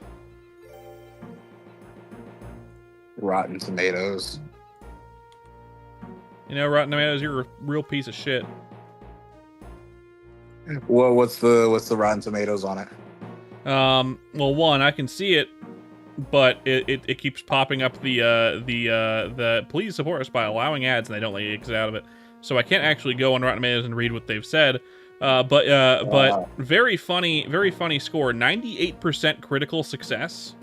Rotten Tomatoes. You know, Rotten Tomatoes, you're a real piece of shit. Well, what's the Rotten Tomatoes on it? Well, one, I can see it, but it keeps popping up the please support us by allowing ads, and they don't let you exit out of it. So I can't actually go on Rotten Tomatoes and read what they've said. But very funny score. 98% critical success.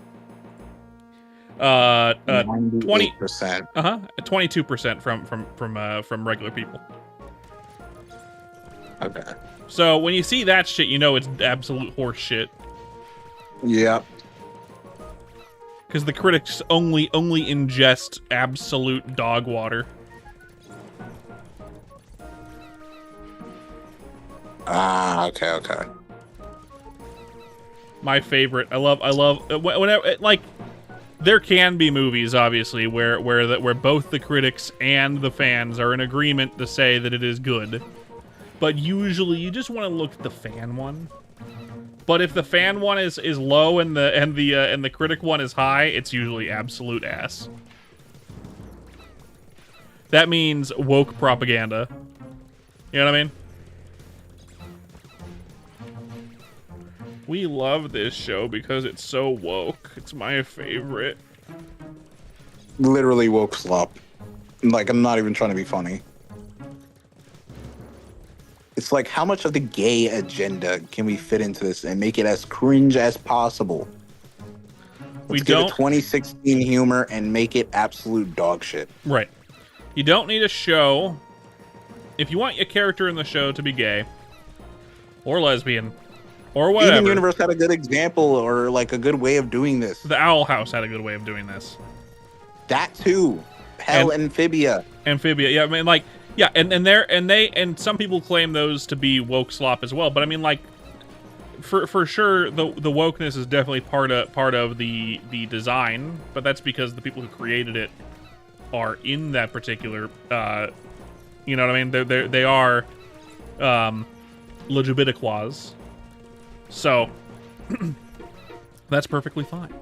20%. 22% from regular people. Okay. So when you see that shit, you know it's absolute horse shit. Yep. Because the critics only ingest absolute dog water. Okay. My favorite. I love whenever, like, there can be movies obviously where both the critics and the fans are in agreement to say that it is good. But usually you just want to look at the fan one. But if the fan one is low and the critic one is high, it's usually absolute ass. That means woke propaganda. You know what I mean? We love this show because it's so woke. It's my favorite. Literally woke slop. Like, I'm not even trying to be funny. It's like, how much of the gay agenda can we fit into this and make it as cringe as possible? We Let's give it don't 2016 humor and make it absolute dog shit. right. You don't need a show. If you want your character in the show to be gay or lesbian or whatever. Steven Universe had a good example or like a good way of doing this. The Owl House had a good way of doing this. That too. Hell, Amphibia. Amphibia, yeah, I mean, like, yeah, and some people claim those to be woke slop as well. But I mean, like, for sure, the wokeness is definitely part of the design. But that's because the people who created it are in that particular, you know what I mean? They are LGBTQuas. So that's perfectly fine.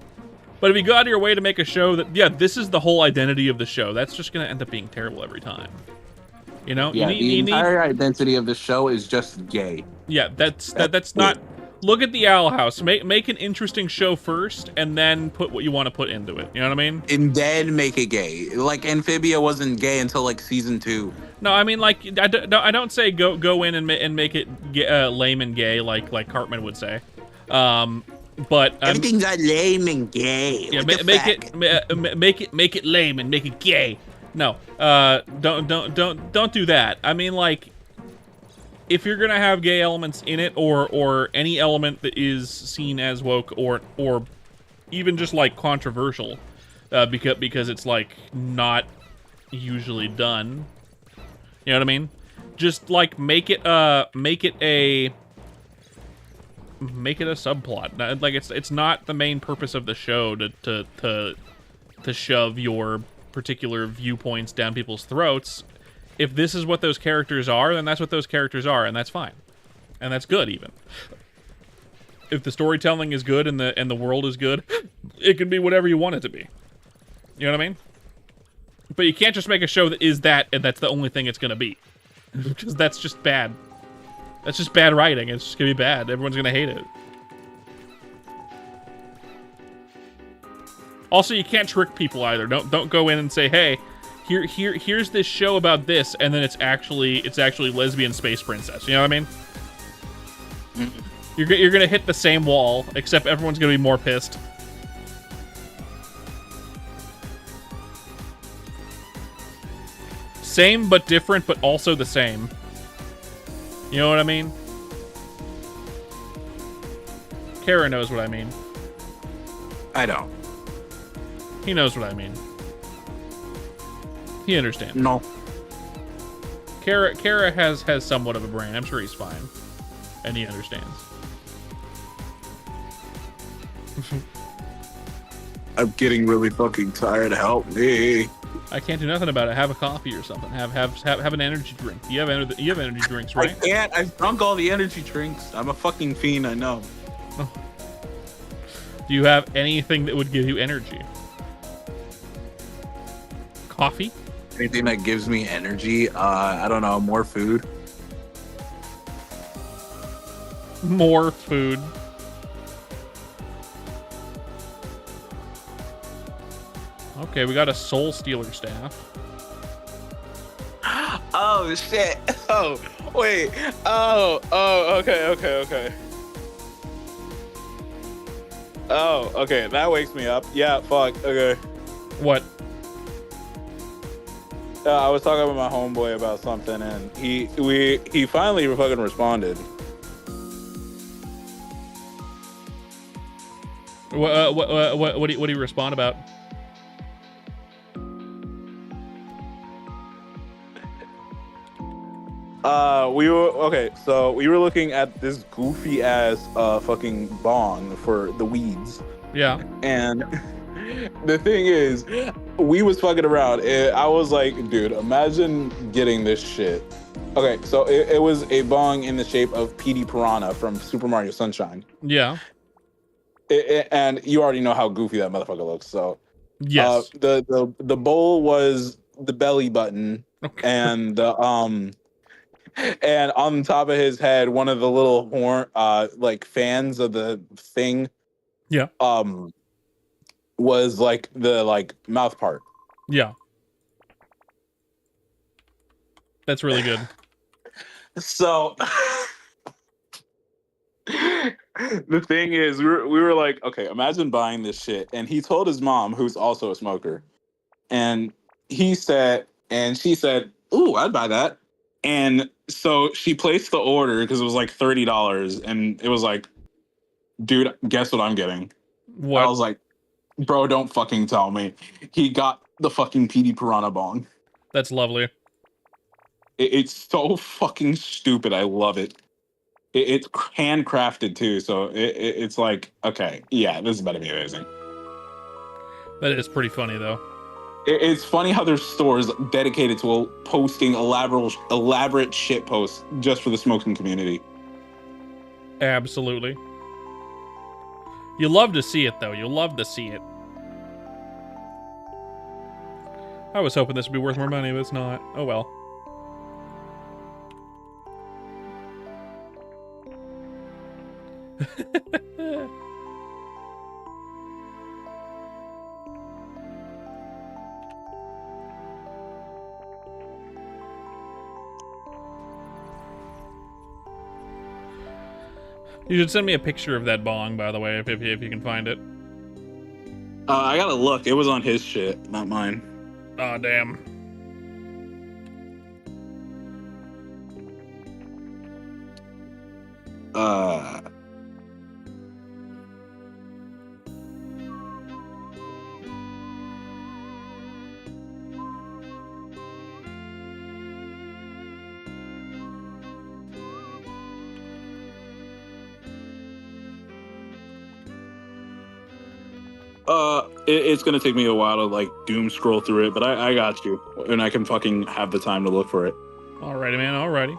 But if you go out of your way to make a show that, yeah, this is the whole identity of the show, that's just going to end up being terrible every time. You know? Yeah, the entire identity of the show is just gay. Yeah, that's not... Look at the Owl House. Make an interesting show first, and then put what you want to put into it. You know what I mean? And then make it gay. Like, Amphibia wasn't gay until, like, season 2. No, I mean, like, I don't say go in and make it lame and gay, like Cartman would say. But everything's lame and gay. Yeah, make it lame and make it gay. No, don't do that. I mean, like, if you're gonna have gay elements in it, or any element that is seen as woke, or even just like controversial, because it's like not usually done. You know what I mean? Just like make it a subplot. Like it's not the main purpose of the show to shove your particular viewpoints down people's throats. If this is what those characters are, then that's what those characters are, and that's fine, and that's good even. If the storytelling is good and the world is good, it can be whatever you want it to be. You know what I mean? But you can't just make a show that is that, and that's the only thing it's gonna be, because that's just bad. That's just bad writing. It's just gonna be bad. Everyone's gonna hate it. Also, you can't trick people either. Don't go in and say, "Hey, here's this show about this," and then it's actually lesbian space princess. You know what I mean? Mm-hmm. You're gonna hit the same wall, except everyone's gonna be more pissed. Same but different, but also the same. You know what I mean? Kara knows what I mean. I don't. He knows what I mean. He understands. No. Kara has somewhat of a brain. I'm sure he's fine. And he understands. I'm getting really fucking tired. Help me. I can't do nothing about it. Have a coffee or something. Have an energy drink. You have energy drinks, right? I can't. I've drunk all the energy drinks. I'm a fucking fiend. I know. Oh. Do you have anything that would give you energy? Coffee? Anything that gives me energy? I don't know. More food. More food. Okay, we got a Soul Stealer staff. Oh shit! Oh wait! Oh okay. Oh okay, that wakes me up. Yeah, fuck. Okay. What? I was talking with my homeboy about something, and he finally fucking responded. What do you respond about? So we were looking at this goofy ass fucking bong for the weeds. Yeah. And the thing is, we was fucking around. I was like, dude, imagine getting this shit. Okay, so it was a bong in the shape of Petey Piranha from Super Mario Sunshine. Yeah. And you already know how goofy that motherfucker looks. So yes, the bowl was the belly button, okay. And and on top of his head, one of the little horn, like fans of the thing, yeah, was like the mouth part. Yeah, that's really good. So The thing is, we were like, okay, imagine buying this shit. And he told his mom, who's also a smoker, and she said, "Ooh, I'd buy that." And so she placed the order because it was like $30, and it was like, dude, guess what I'm getting? I What? was like, bro, don't fucking tell me. He got the fucking PD Piranha bong. That's lovely. It's so fucking stupid. I love it. It's handcrafted too, so it's like, okay, yeah, this is about to be amazing. That is pretty funny, though. It's funny how there's stores dedicated to posting elaborate shit posts just for the smoking community. Absolutely. You love to see it, though. You love to see it. I was hoping this would be worth more money, but it's not. Oh well. You should send me a picture of that bong, by the way, if you can find it. I gotta look. It was on his shit, not mine. Aw, damn. It's gonna take me a while to like doom scroll through it, but I got you, and I can fucking have the time to look for it. Alrighty, man, alrighty.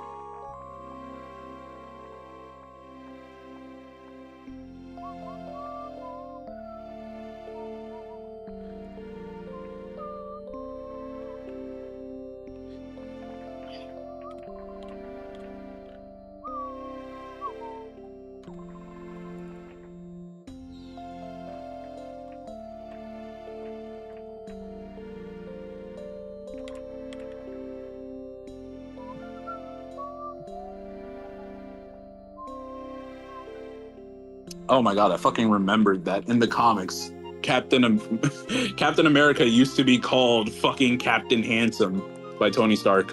Oh my god, I fucking remembered that in the comics, Captain America used to be called fucking Captain Handsome by Tony Stark.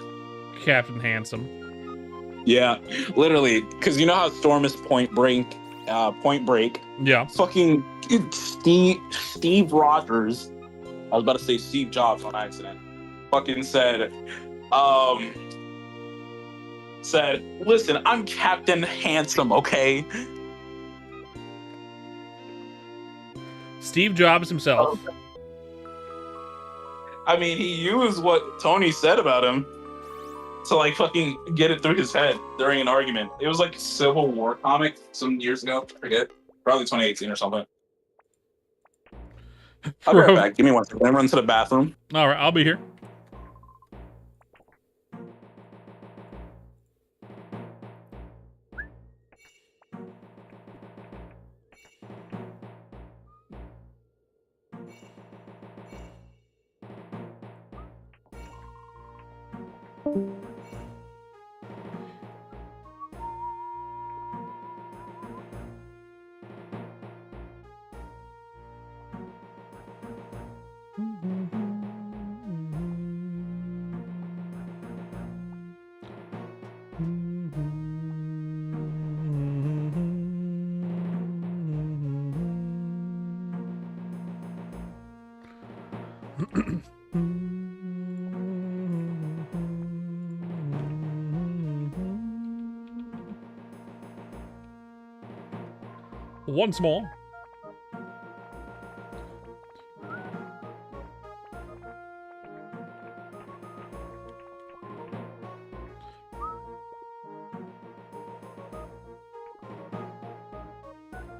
Captain Handsome. Yeah, literally, because you know how Storm is Point Break. Yeah. Fucking Steve Rogers. I was about to say Steve Jobs on accident. Fucking said, listen, I'm Captain Handsome, okay? Steve Jobs himself. I mean, he used what Tony said about him to like fucking get it through his head during an argument. It was like a Civil War comic some years ago. I forget. Probably 2018 or something. I'll be right back. Give me one second. Let me run to the bathroom. All right, I'll be here. Once more.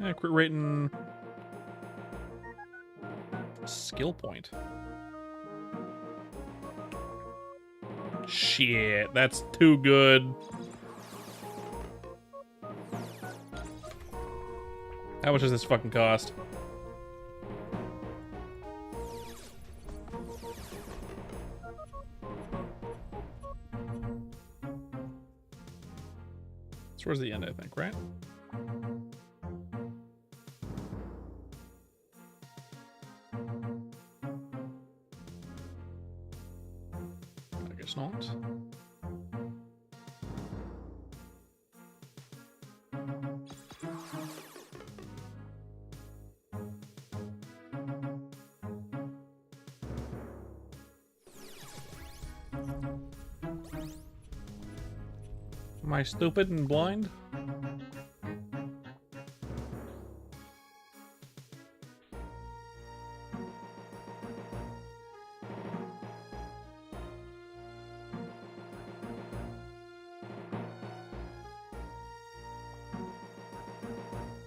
Yeah, crit rating. Skill point. Shit, that's too good. How much does this fucking cost? It's towards the end, I think, right? guess not. Am I stupid and blind?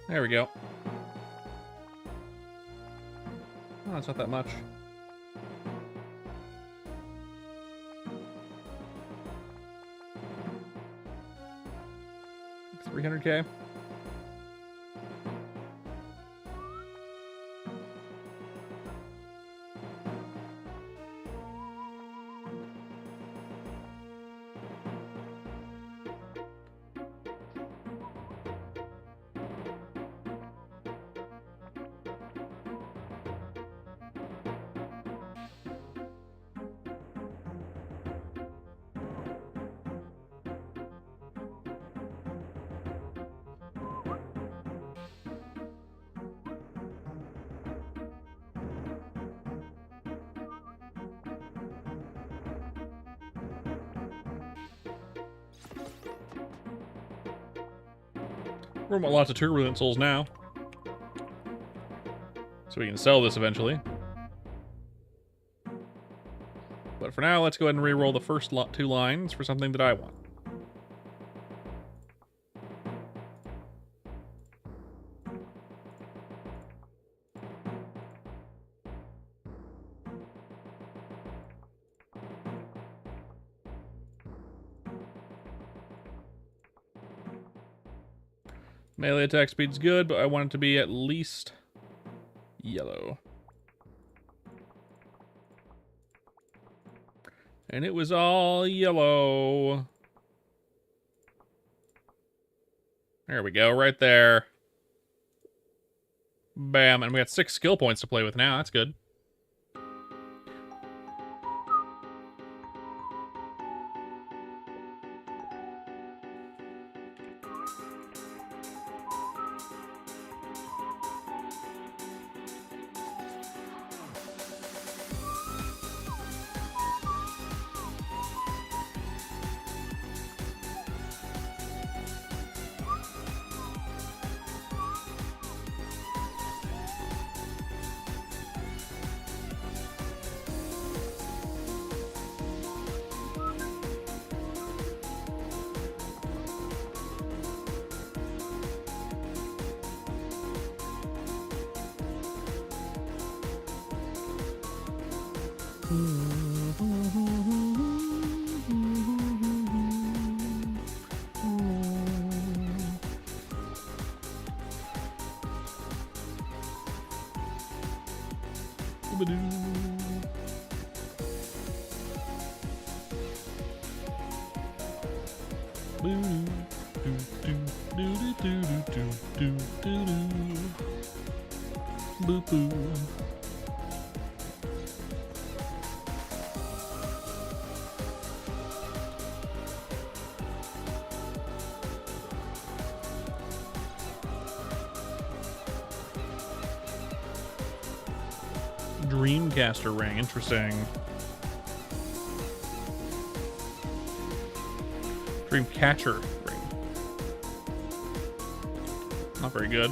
There we go. Oh, it's not that much. 300K. We're want lots of turbulent souls now. So we can sell this eventually. But for now, let's go ahead and re-roll the first 2 lines for something that I want. Melee attack speed's good, but I want it to be at least yellow. And it was all yellow. There we go, right there. Bam, and we got 6 skill points to play with now. That's good. Dreamcaster ring, interesting. Dreamcatcher ring. Not very good.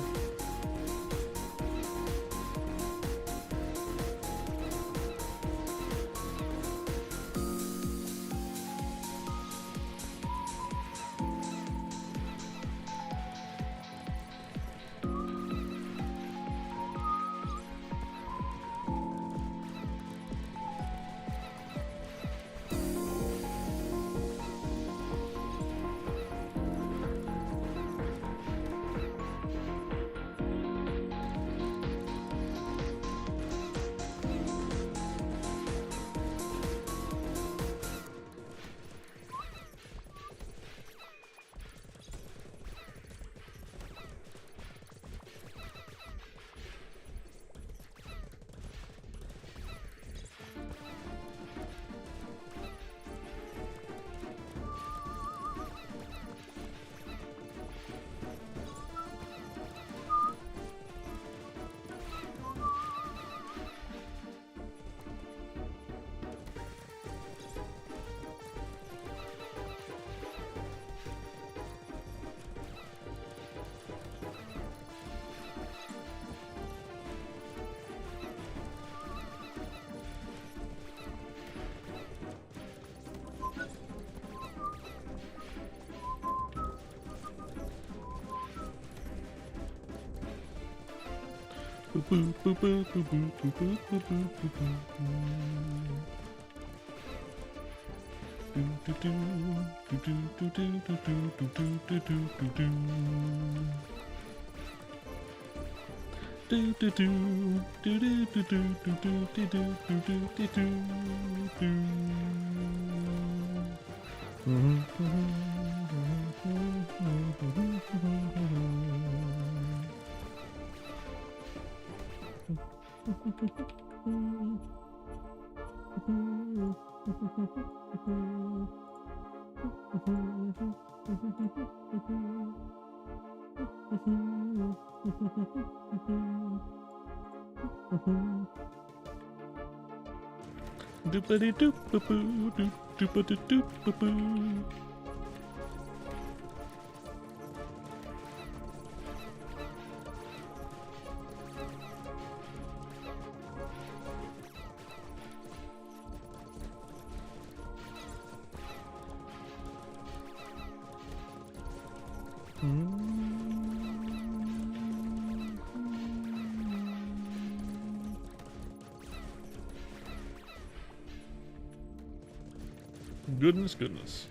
Goodness, goodness.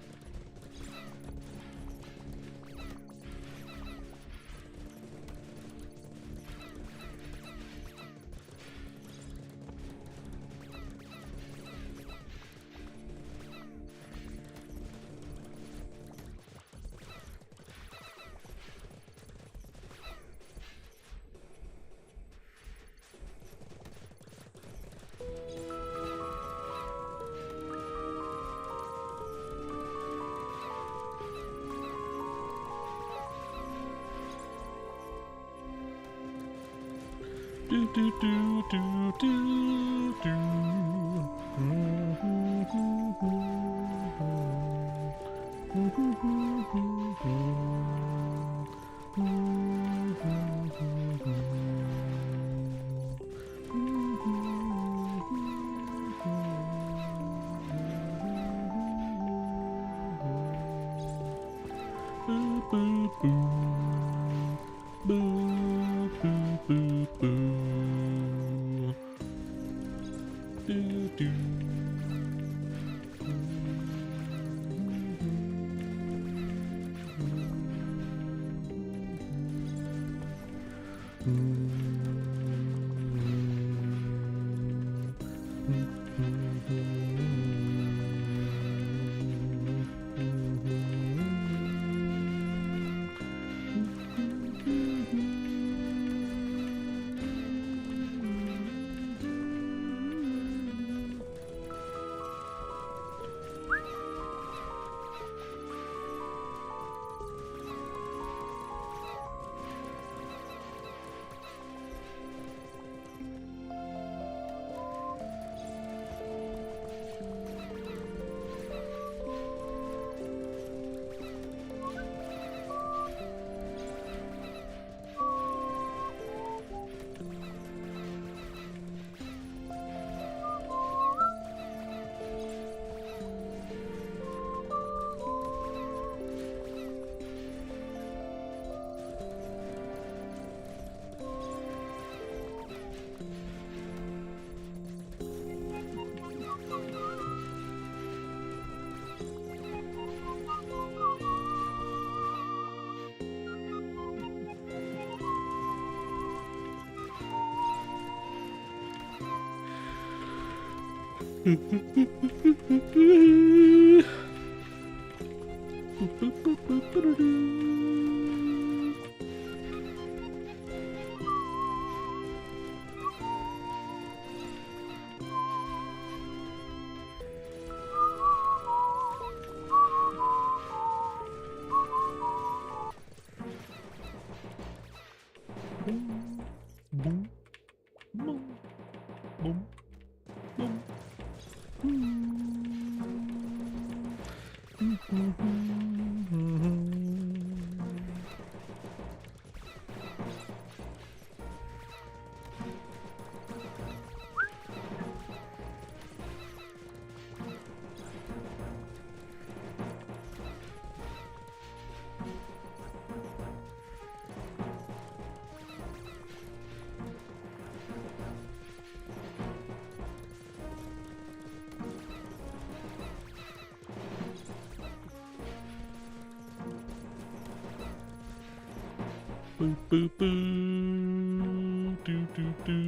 Boop, boop, boop. Do, do, do.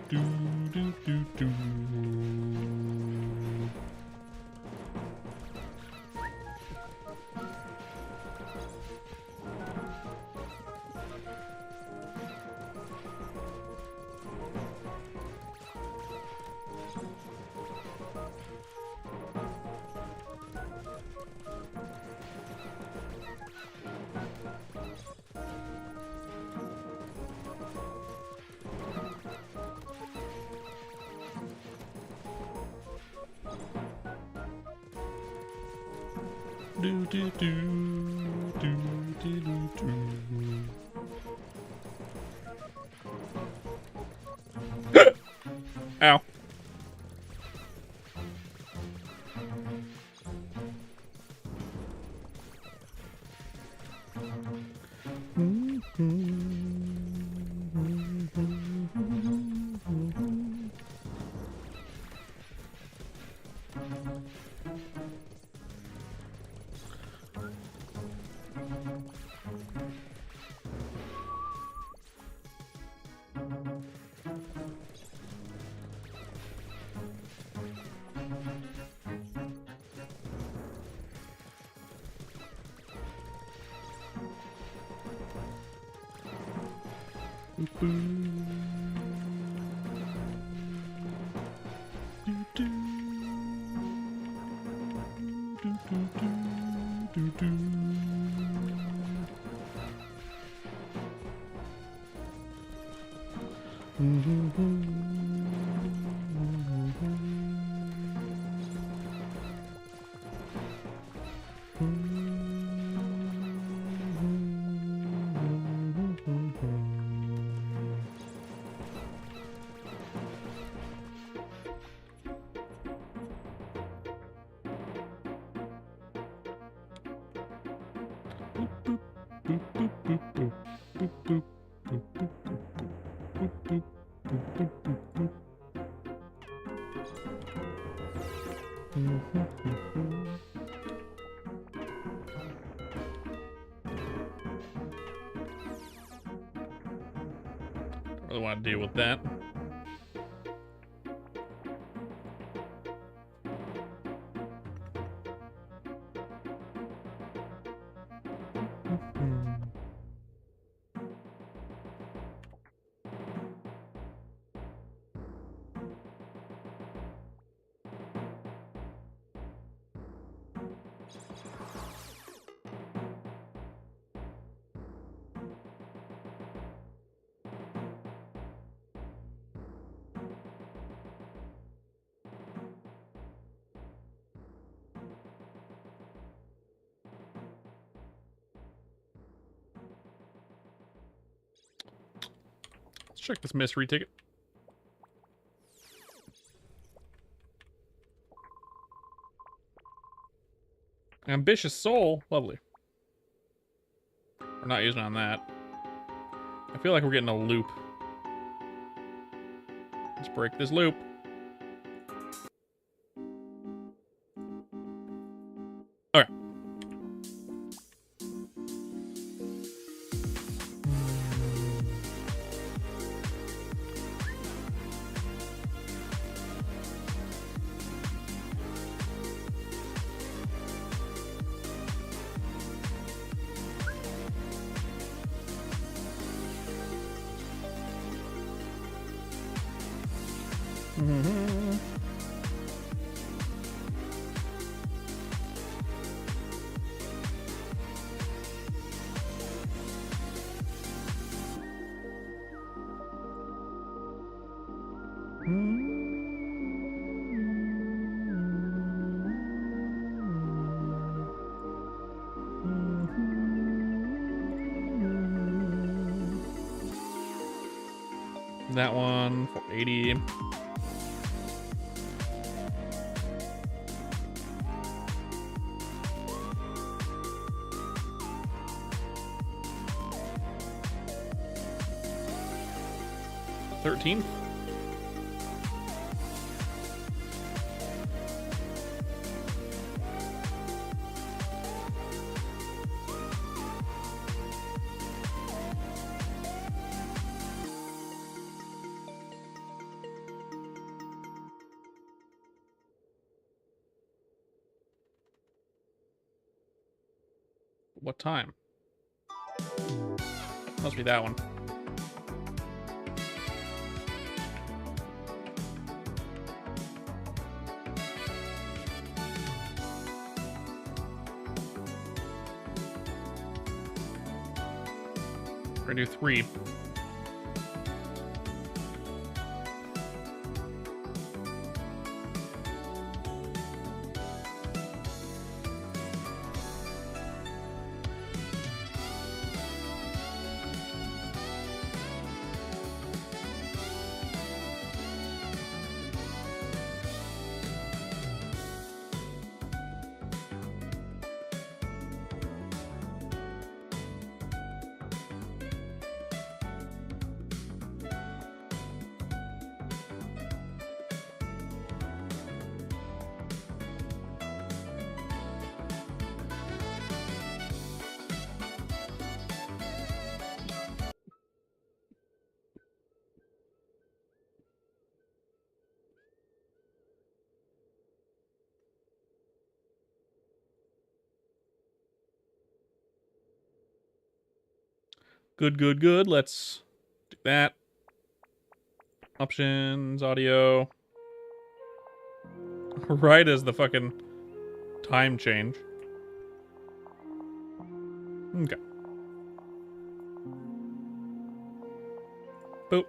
Do, do, do, do. Do, do, do. Do, do, do, do. Ow. I don't want to deal with that. Let's check this mystery ticket. Ambitious soul. Lovely. We're not using on that. I feel like we're getting a loop. Let's break this loop. Okay. That one, 480. $13. What time? Must be that one. We're gonna do 3. Good, good, good. Let's do that. Options, audio. Right as the fucking time change. Okay. Boop.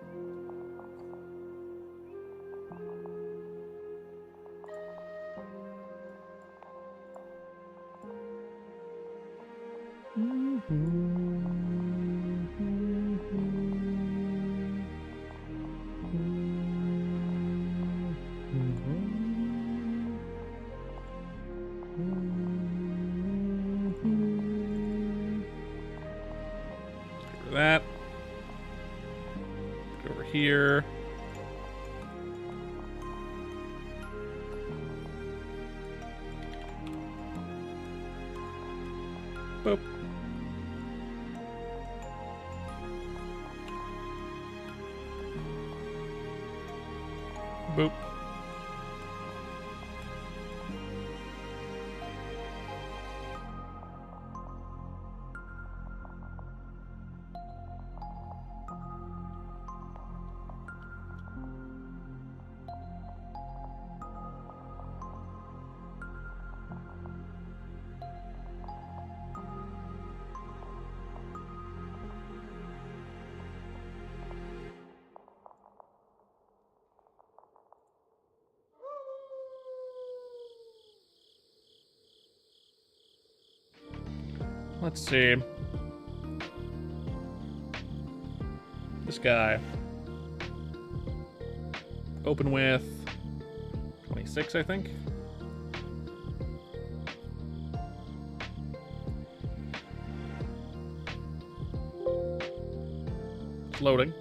That. Go over here. Boop. Boop. Let's see. This guy. Open with 26, I think. It's loading.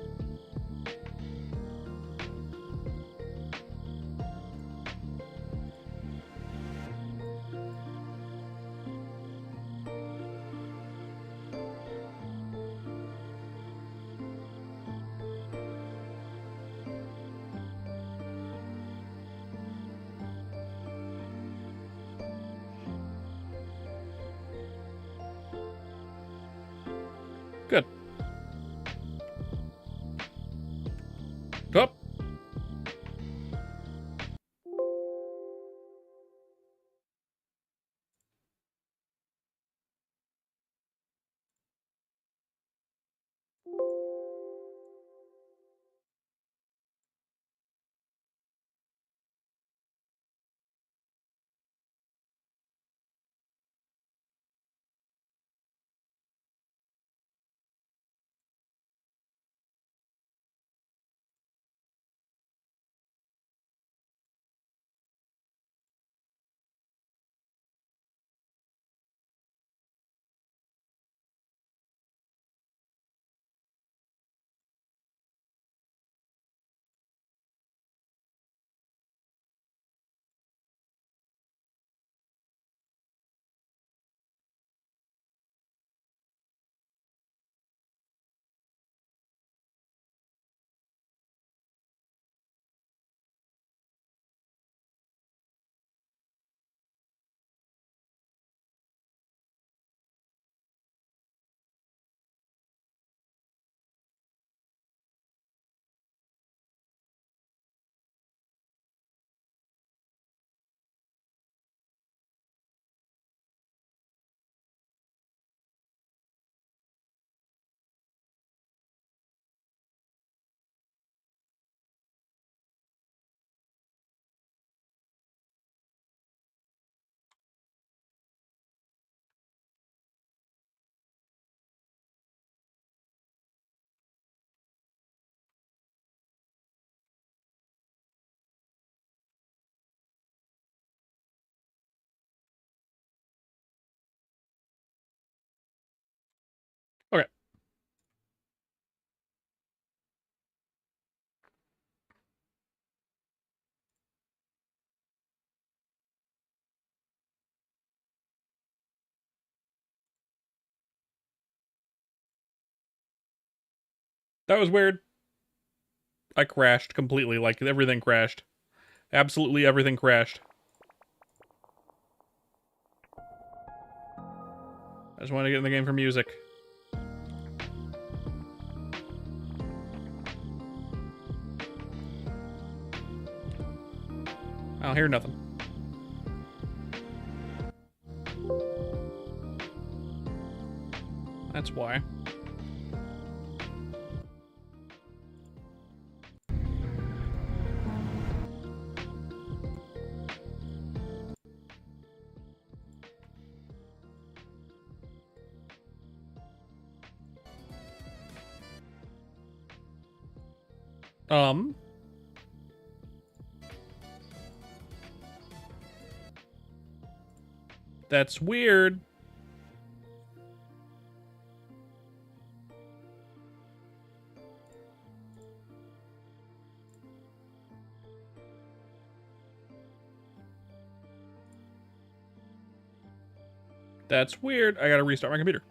Good. Up. That was weird. I crashed completely. Like, everything crashed. Absolutely everything crashed. I just want to get in the game for music. I don't hear nothing. That's why. That's weird. That's weird. I gotta restart my computer.